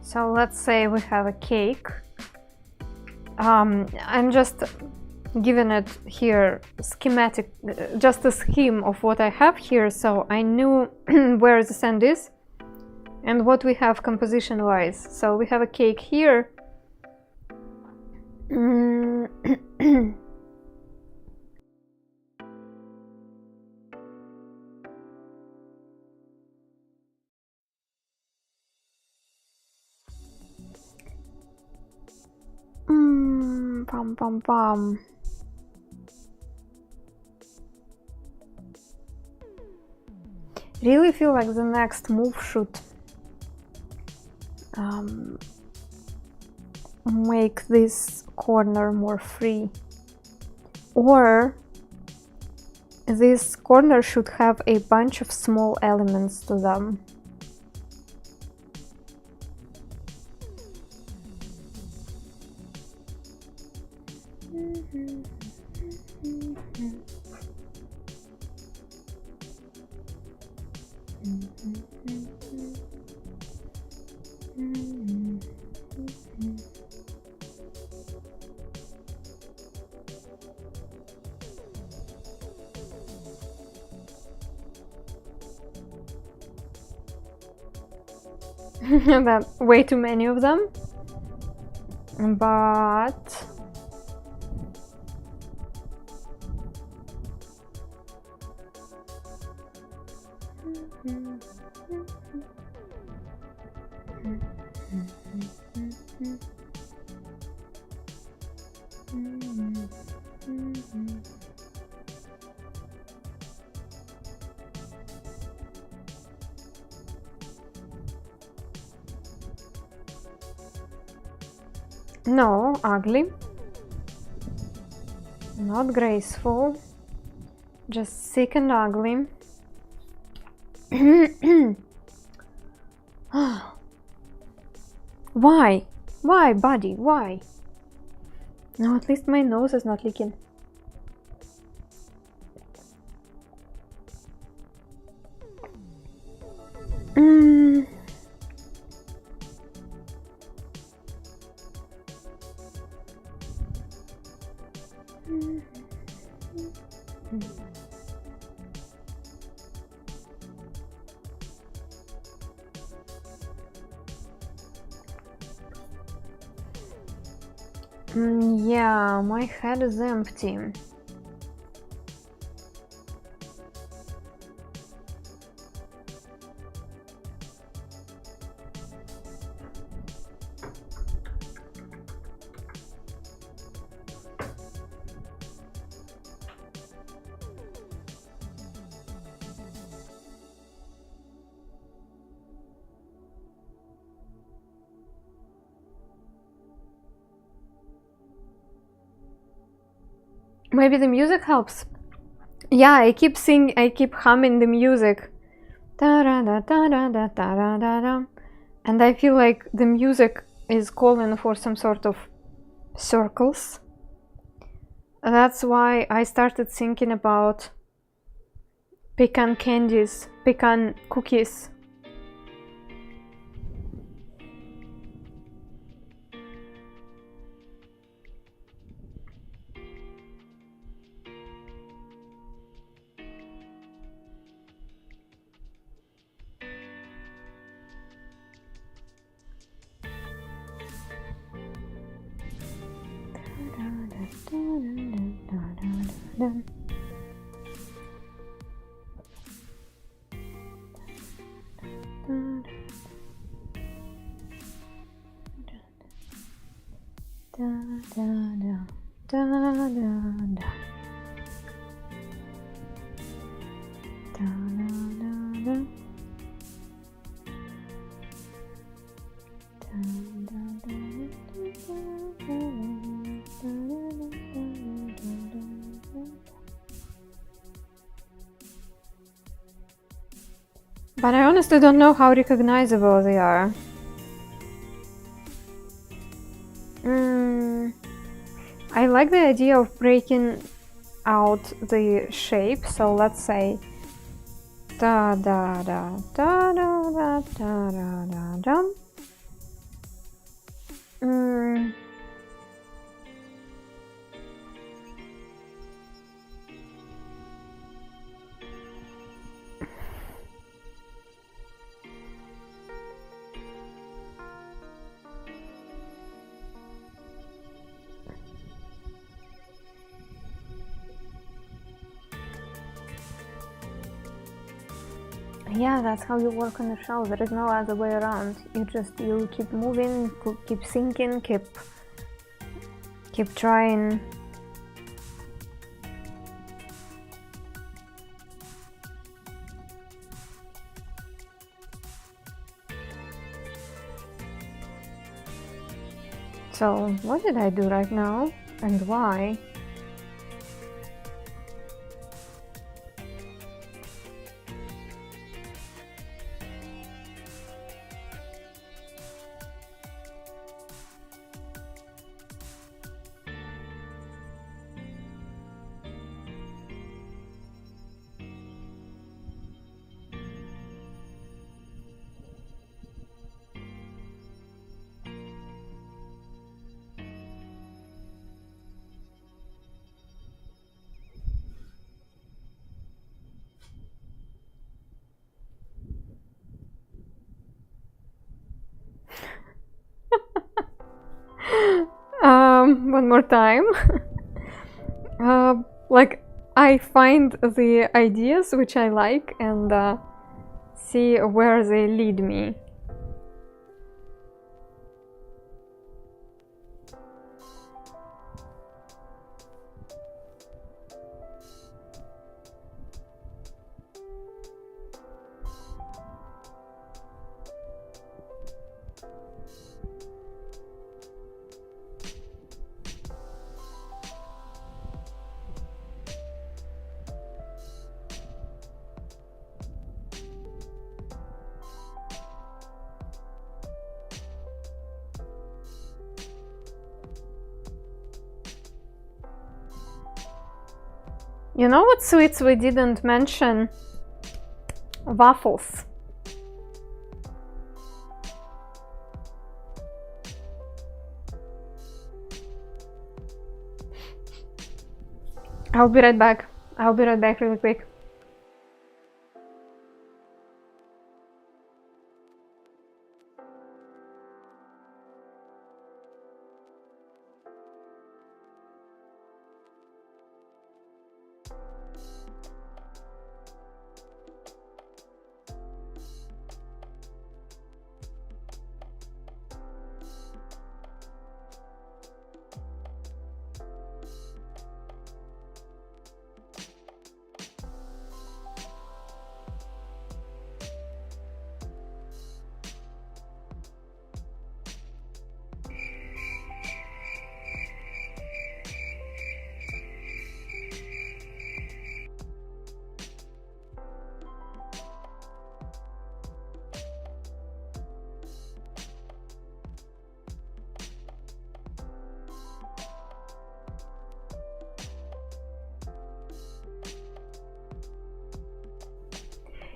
So let's say we have a cake. I'm just giving it here schematic, just a scheme of what I have here, so I knew where the sand is and what we have composition wise. So we have a cake here. Pam pam pam. Really feel like the next move should make this corner more free, or this corner should have a bunch of small elements to them. That way too many of them, but no, ugly, not graceful, just sick and ugly. Why? Why, buddy? Why? No, at least my nose is not leaking. Yeah, my head is empty. Maybe the music helps. Yeah, I keep humming the music. And I feel like the music is calling for some sort of circles. That's why I started thinking about pecan candies, pecan cookies. But I honestly don't know how recognizable they are. I like the idea of breaking out the shape, so let's say da da da da da da da da da da. Yeah, that's how you work on the show. There is no other way around. You keep moving, keep thinking, keep trying. So, what did I do right now? And why? One more time. Like, I find the ideas which I like and see where they lead me. You know what sweets we didn't mention? Waffles. I'll be right back. I'll be right back really quick.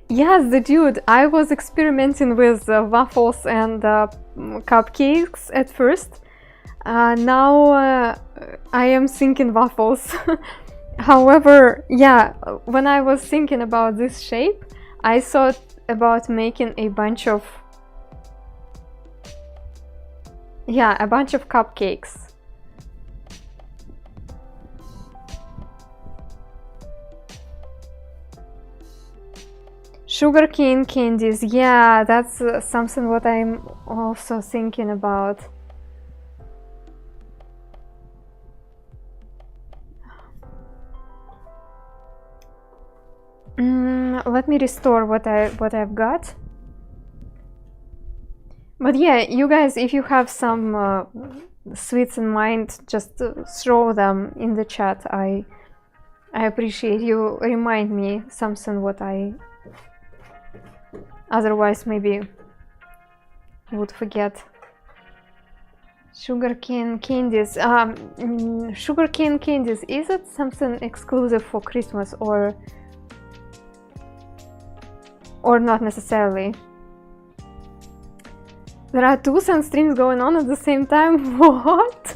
Yes, the dude, I was experimenting with waffles and cupcakes at first. Now I am thinking waffles. However, yeah, when I was thinking about this shape, I thought about making a bunch of cupcakes. Sugarcane candies, yeah, that's something what I'm also thinking about. Let me restore what I've got. But yeah, you guys, if you have some sweets in mind, just throw them in the chat. I appreciate you. Remind me something what I Otherwise, maybe would forget. Sugarcane candies. Sugarcane candies. Is it something exclusive for Christmas or not necessarily? There are 2 sun streams going on at the same time. What?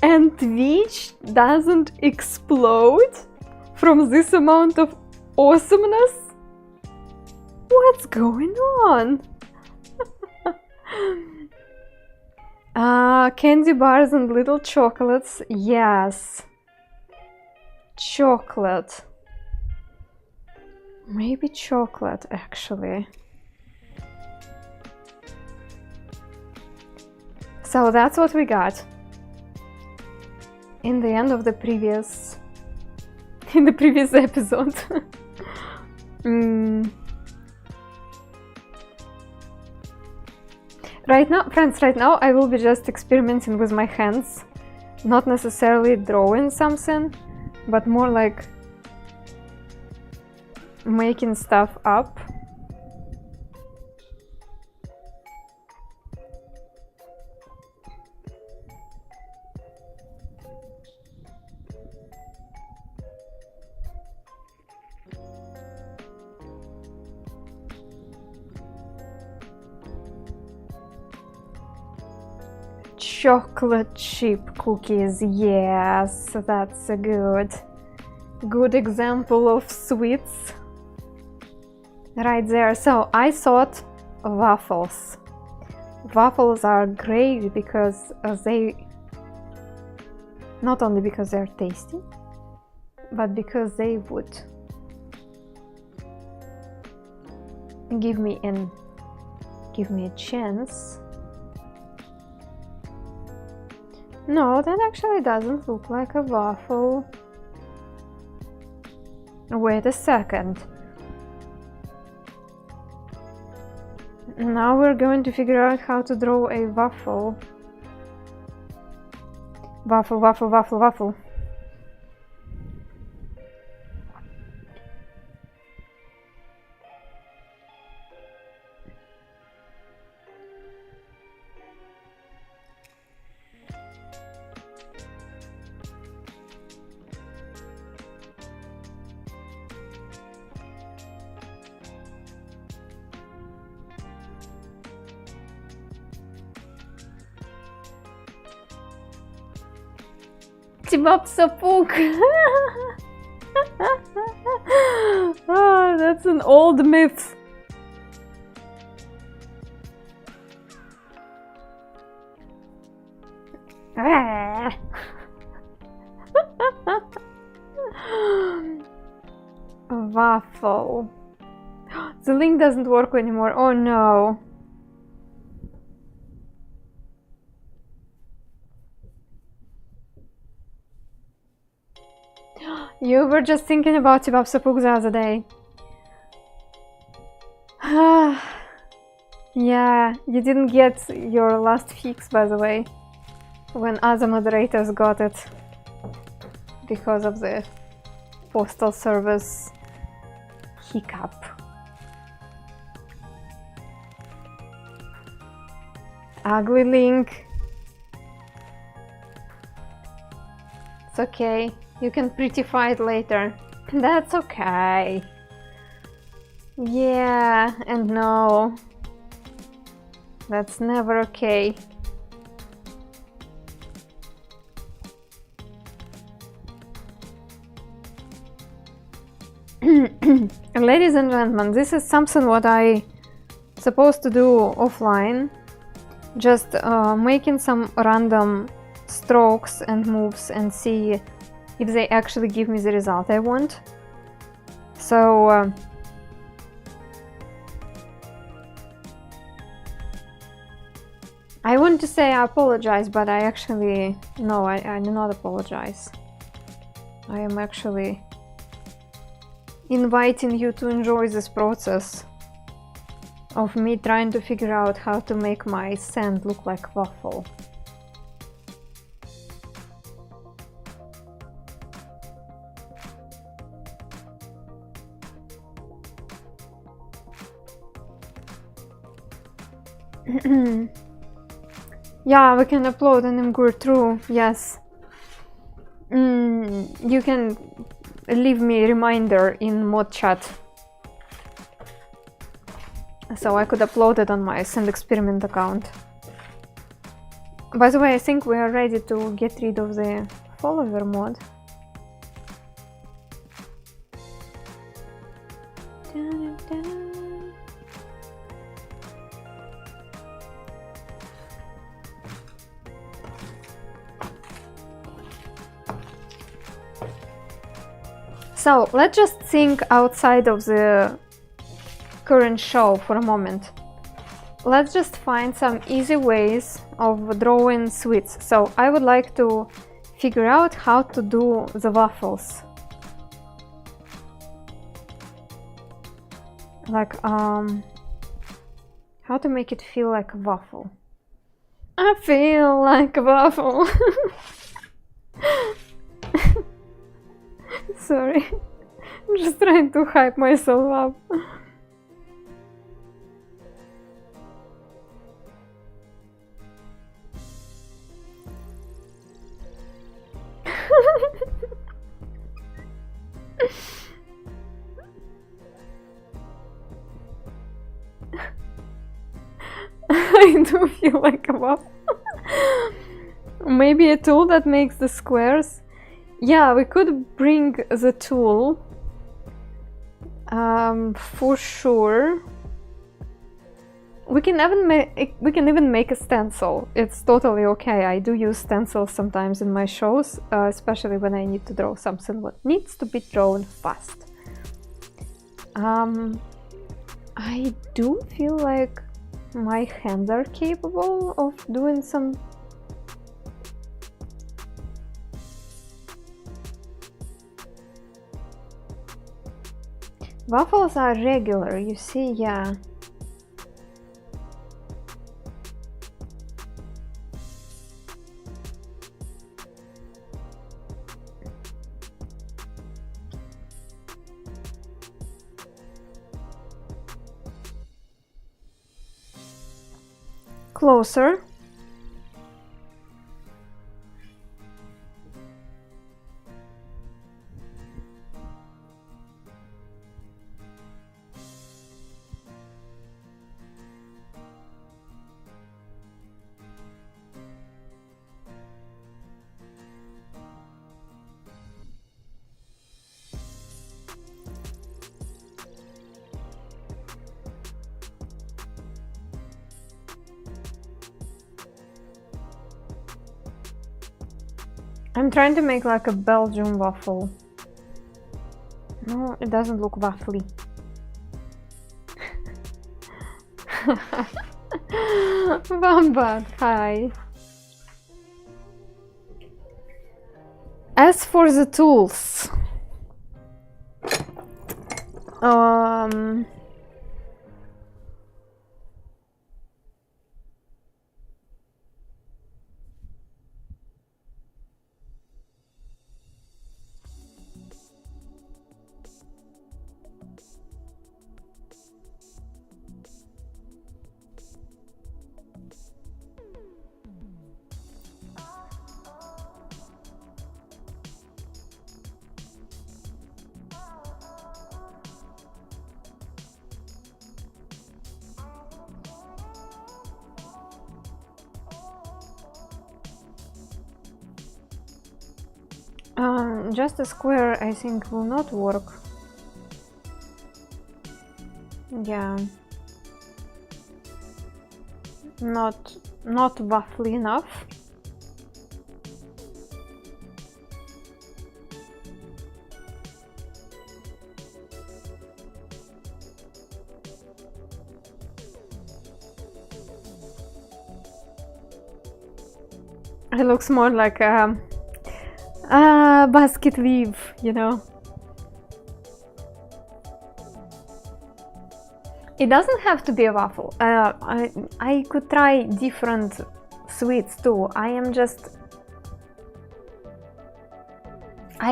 And Twitch doesn't explode from this amount of awesomeness? What's going on? Candy bars and little chocolates. Yes. Chocolate. Maybe chocolate, actually. So that's what we got in the end of the previous episode. Right now, friends, I will be just experimenting with my hands, not necessarily drawing something, but more like making stuff up. Chocolate chip cookies, yes, that's a good example of sweets right there. So I thought waffles. Waffles are great because not only because they're tasty, but because they would give me a chance. No, that actually doesn't look like a waffle. Wait a second. Now we're going to figure out how to draw a waffle. Waffle, waffle, waffle, waffle. Sapuk. Oh, that's an old myth. Waffle. The link doesn't work anymore. Oh no. You were just thinking about Sapuk the other day. Yeah, you didn't get your last fix, by the way, when other moderators got it because of the postal service hiccup. Ugly link. It's okay. You can prettify it later. That's okay. Yeah, and no. That's never okay. Ladies and gentlemen, this is something what I supposed to do offline. Just making some random strokes and moves and see if they actually give me the result I want. So I want to say I apologize, but I actually no, I do not apologize. I am actually inviting you to enjoy this process of me trying to figure out how to make my sand look like waffle. Yeah, we can upload an Imgur through, yes. You can leave me a reminder in mod chat, so I could upload it on my Send Experiment account. By the way, I think we are ready to get rid of the follower mod. So let's just think outside of the current show for a moment. Let's just find some easy ways of drawing sweets. So I would like to figure out how to do the waffles. Like, how to make it feel like a waffle. I feel like a waffle. Sorry, I'm just trying to hype myself up. I do feel like a waffle. Maybe a tool that makes the squares. Yeah, we could bring the tool for sure. We can even make a stencil. It's totally okay. I do use stencils sometimes in my shows, especially when I need to draw something that needs to be drawn fast. I do feel like my hands are capable of doing some. Waffles are regular, you see, yeah. Closer. I'm trying to make like a Belgian waffle. No, it doesn't look waffly. Wombat, hi. As for the tools, just a square I think will not work. Yeah, not waffly enough. It looks more like a basket weave, you know. It doesn't have to be a waffle. I could try different sweets too. I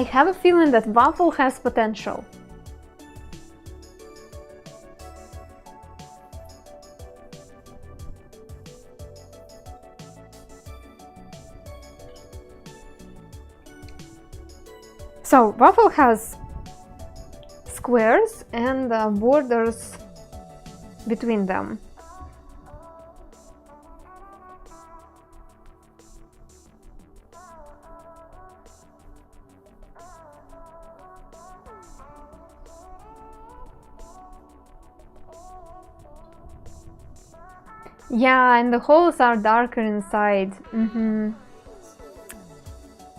have a feeling that waffle has potential. So waffle has squares and borders between them. Yeah, and the holes are darker inside.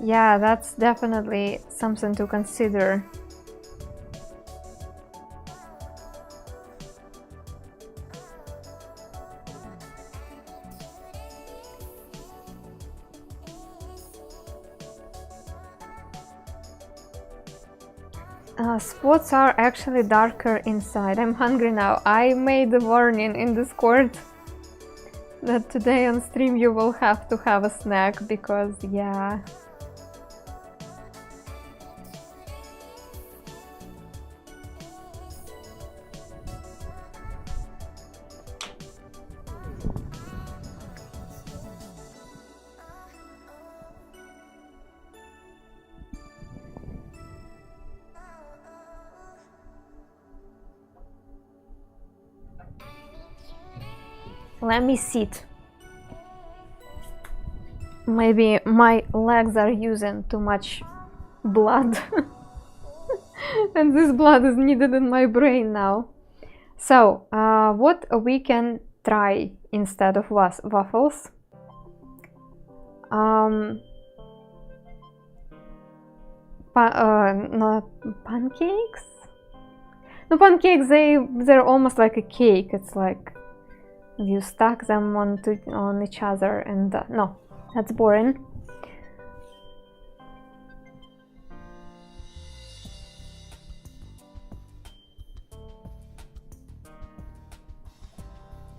Yeah, that's definitely something to consider. Spots are actually darker inside. I'm hungry now. I made a warning in Discord that today on stream you will have to have a snack because, yeah. Let me sit. Maybe my legs are using too much blood. And this blood is needed in my brain now. So, what we can try instead of waffles? Not pancakes? No, pancakes, they're almost like a cake. It's like you stack them on each other and no, that's boring.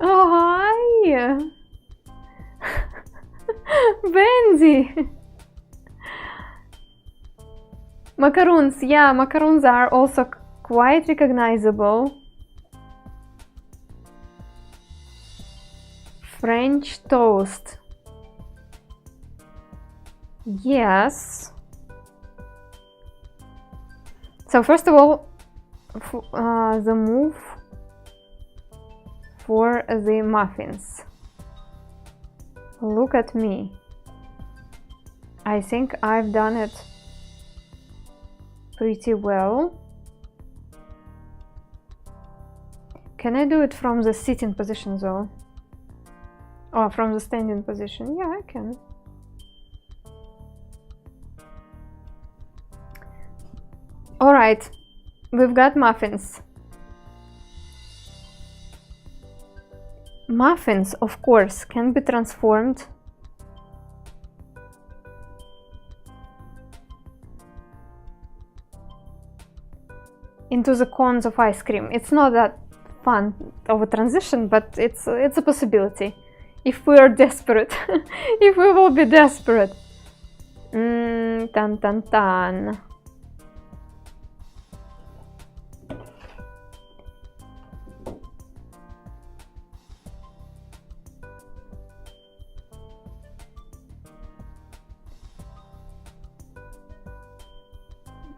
Oh, hi! Benji! Macaroons, yeah, macaroons are also quite recognizable. French toast. Yes. So first of all, the move for the muffins. Look at me. I think I've done it pretty well. Can I do it from the sitting position though? Oh, from the standing position? Yeah, I can. Alright, we've got muffins. Muffins, of course, can be transformed into the cones of ice cream. It's not that fun of a transition, but it's a possibility. If we are desperate. If we will be desperate. Tan tan tan.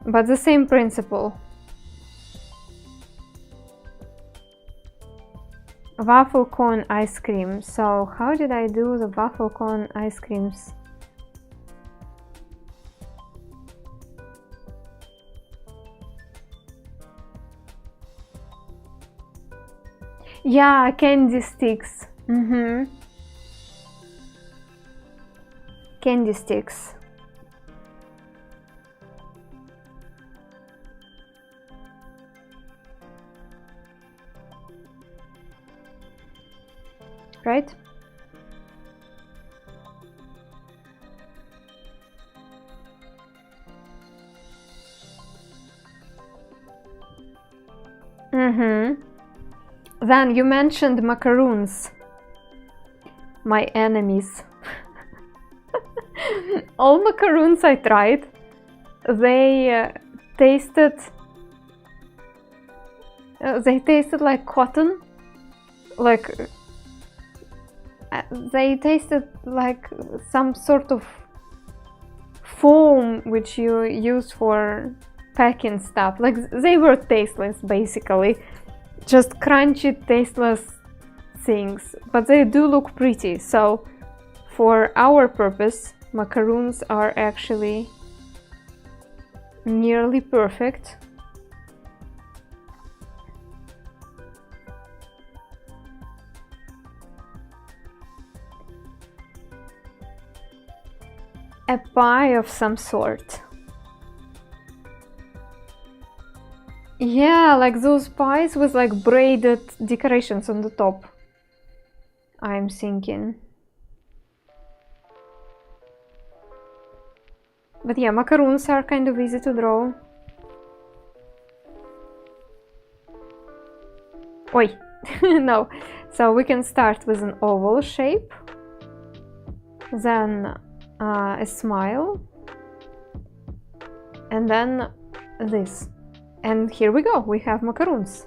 But the same principle. Waffle cone ice cream. So how did I do the waffle cone ice creams? Yeah, candy sticks. Candy sticks. Right? Then you mentioned macaroons. My enemies. All macaroons I tried, they tasted like cotton. Like they tasted like some sort of foam which you use for packing stuff. Like, they were tasteless, basically. Just crunchy, tasteless things. But they do look pretty. So, for our purpose, macaroons are actually nearly perfect. A pie of some sort. Yeah, like those pies with like braided decorations on the top, I'm thinking. But yeah, macaroons are kind of easy to draw. Oi! No. So we can start with an oval shape. Then a smile, and then this, and here we go, we have macaroons.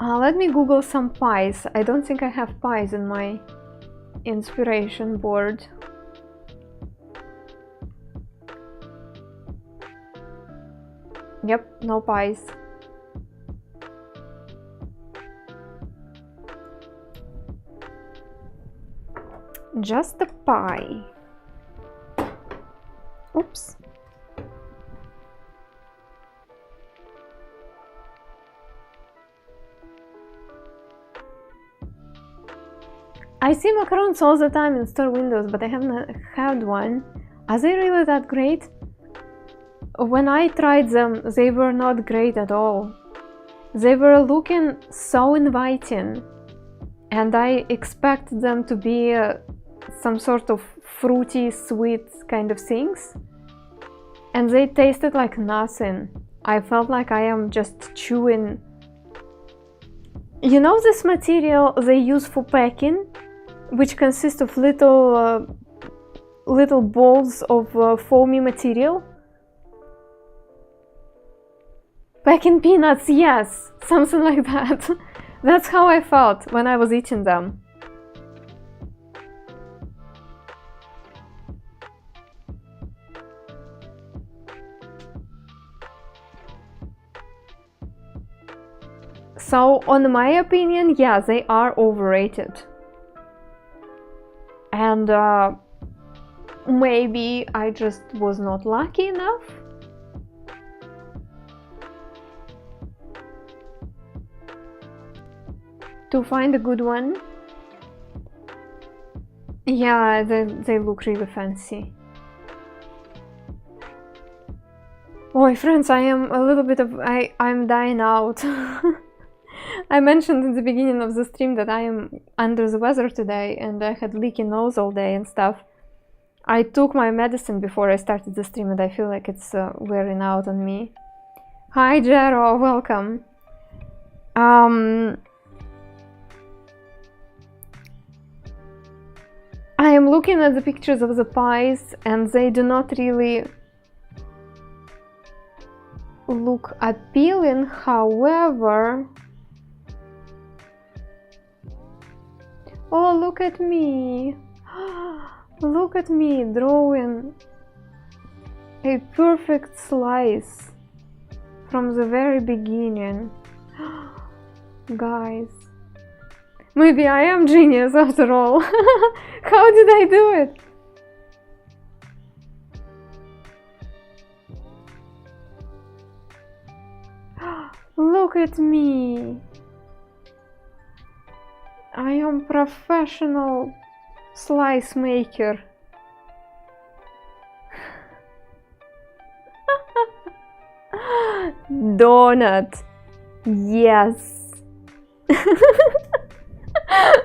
Let me Google some pies. I don't think I have pies in my inspiration board. Yep, no pies. Just a pie. Oops. I see macaroons all the time in store windows, but I haven't had one. Are they really that great? When I tried them, they were not great at all. They were looking so inviting, and I expected them to be some sort of fruity, sweet kind of things, and they tasted like nothing. I felt like I am just chewing. You know this material they use for packing, which consists of little balls of foamy material? Packing peanuts, yes, something like that. That's how I felt when I was eating them. So, on my opinion, yeah, they are overrated. And maybe I just was not lucky enough. To find a good one. Yeah, they look really fancy. Oh, friends, I am a little bit of... I'm dying out. I mentioned in the beginning of the stream that I am under the weather today and I had leaky nose all day and stuff. I took my medicine before I started the stream and I feel like it's wearing out on me. Hi Jero, welcome. I am looking at the pictures of the pies and they do not really look appealing, however... Oh, look at me! Look at me drawing a perfect slice from the very beginning. Guys, maybe I am genius after all. How did I do it? Look at me. I am professional slice maker. Donut. Yes.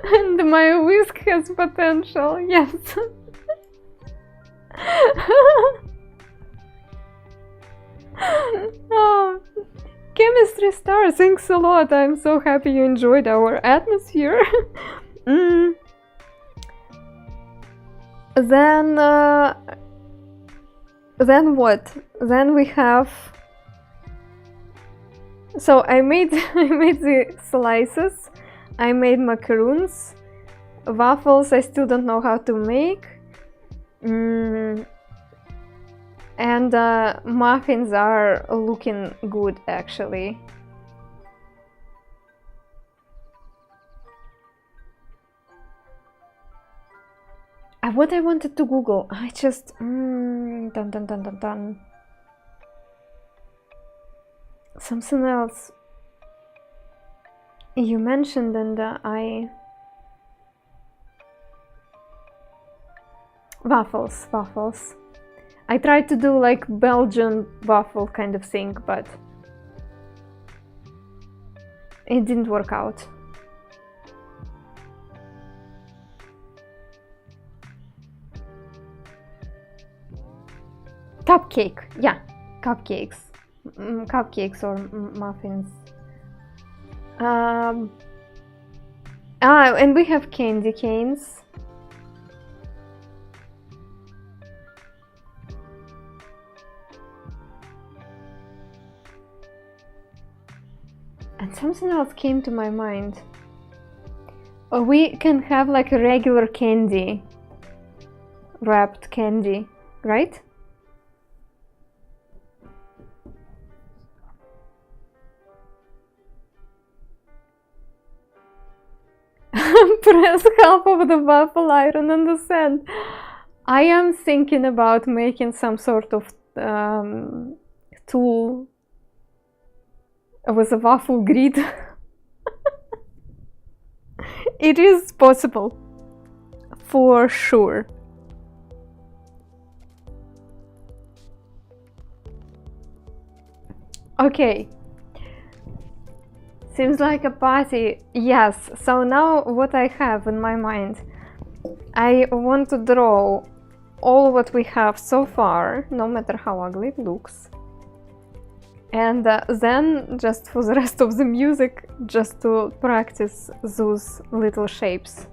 And my whisk has potential. Yes. Oh. Chemistry star, thanks a lot. I'm so happy you enjoyed our atmosphere. Then what? Then we have. So I made the slices. I made macaroons. Waffles I still don't know how to make. And muffins are looking good actually. What I wanted to Google, I just dun. Something else you mentioned, and waffles. I tried to do like Belgian waffle kind of thing, but it didn't work out. Cupcake, yeah, cupcakes. Cupcakes or muffins. And we have candy canes. And something else came to my mind. We can have like a regular candy, wrapped candy, right? Press half of the waffle iron on the sand. I am thinking about making some sort of tool with a waffle grid. It is possible, for sure. Okay. Seems like a party. Yes, so now what I have in my mind, I want to draw all what we have so far, no matter how ugly it looks. And then just for the rest of the music, just to practice those little shapes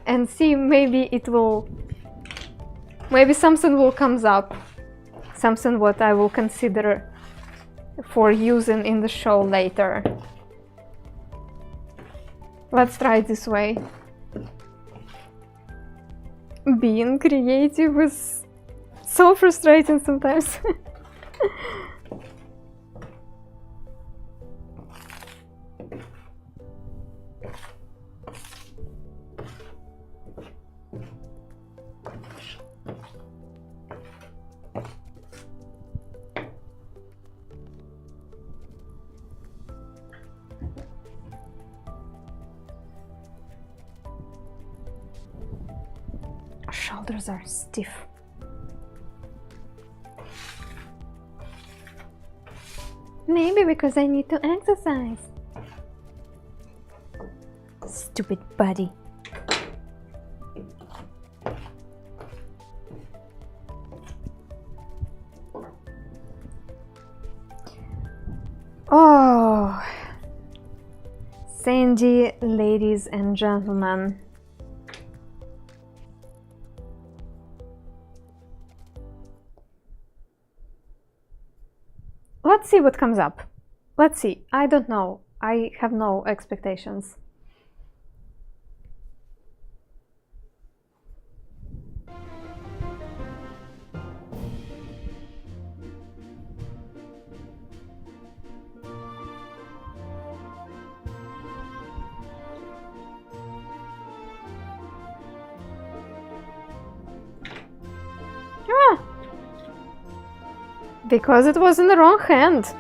and see, maybe something will comes up, something what I will consider for using in the show later. Let's try it this way. Being creative is so frustrating sometimes. Shoulders are stiff. Maybe because I need to exercise. Stupid body. Oh, Sandy, ladies and gentlemen. Let's see what comes up. Let's see. I don't know. I have no expectations. Ah! Because it was in the wrong hand.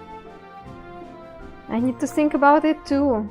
I need to think about it too.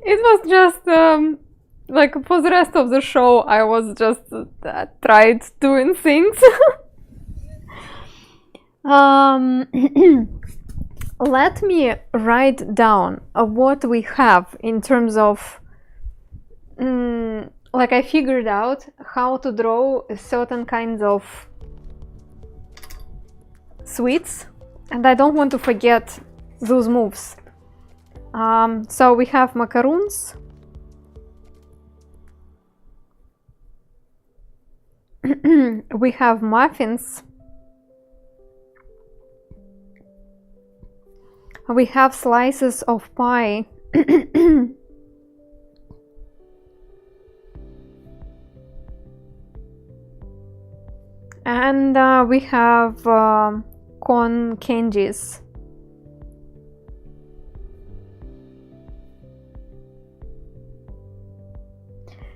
It was just like for the rest of the show I was just tried doing things. Let me write down what we have in terms of like I figured out how to draw certain kinds of sweets, and I don't want to forget those moves. So we have macaroons, we have muffins, we have slices of pie, and we have corn candies.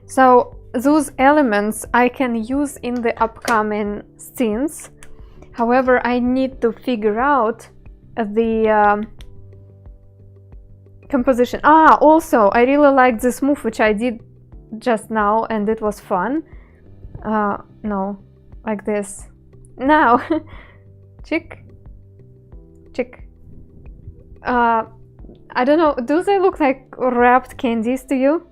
So those elements I can use in the upcoming scenes. However, I need to figure out the composition. Also, I really like this move which I did just now, and it was fun. No, like this. Now, chick. I don't know, do they look like wrapped candies to you?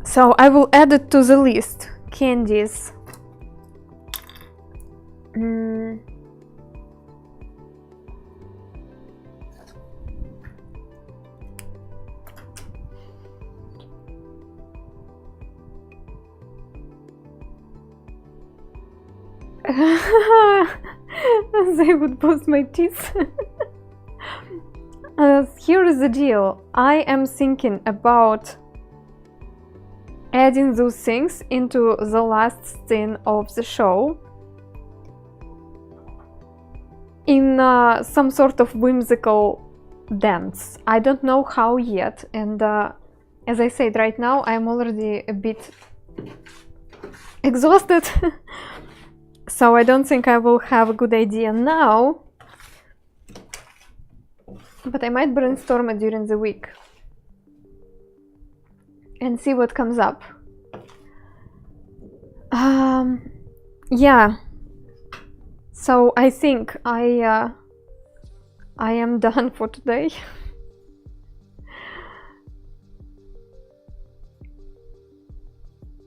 So I will add it to the list. Candies. They would boost my teeth. Here is the deal. I am thinking about adding those things into the last scene of the show in some sort of whimsical dance. I don't know how yet, and as I said, right now I'm already a bit exhausted. So I don't think I will have a good idea now, but I might brainstorm it during the week and see what comes up. Yeah, so I think I am done for today.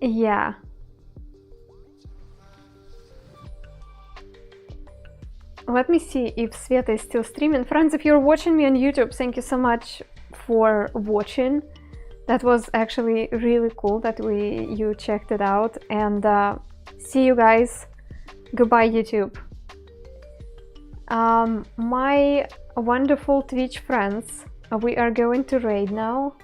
Yeah. Let me see if Sveta is still streaming. Friends, if you're watching me on YouTube, thank you so much for watching. That was actually really cool that you checked it out, and see you guys. Goodbye, YouTube. My wonderful Twitch friends, we are going to raid now.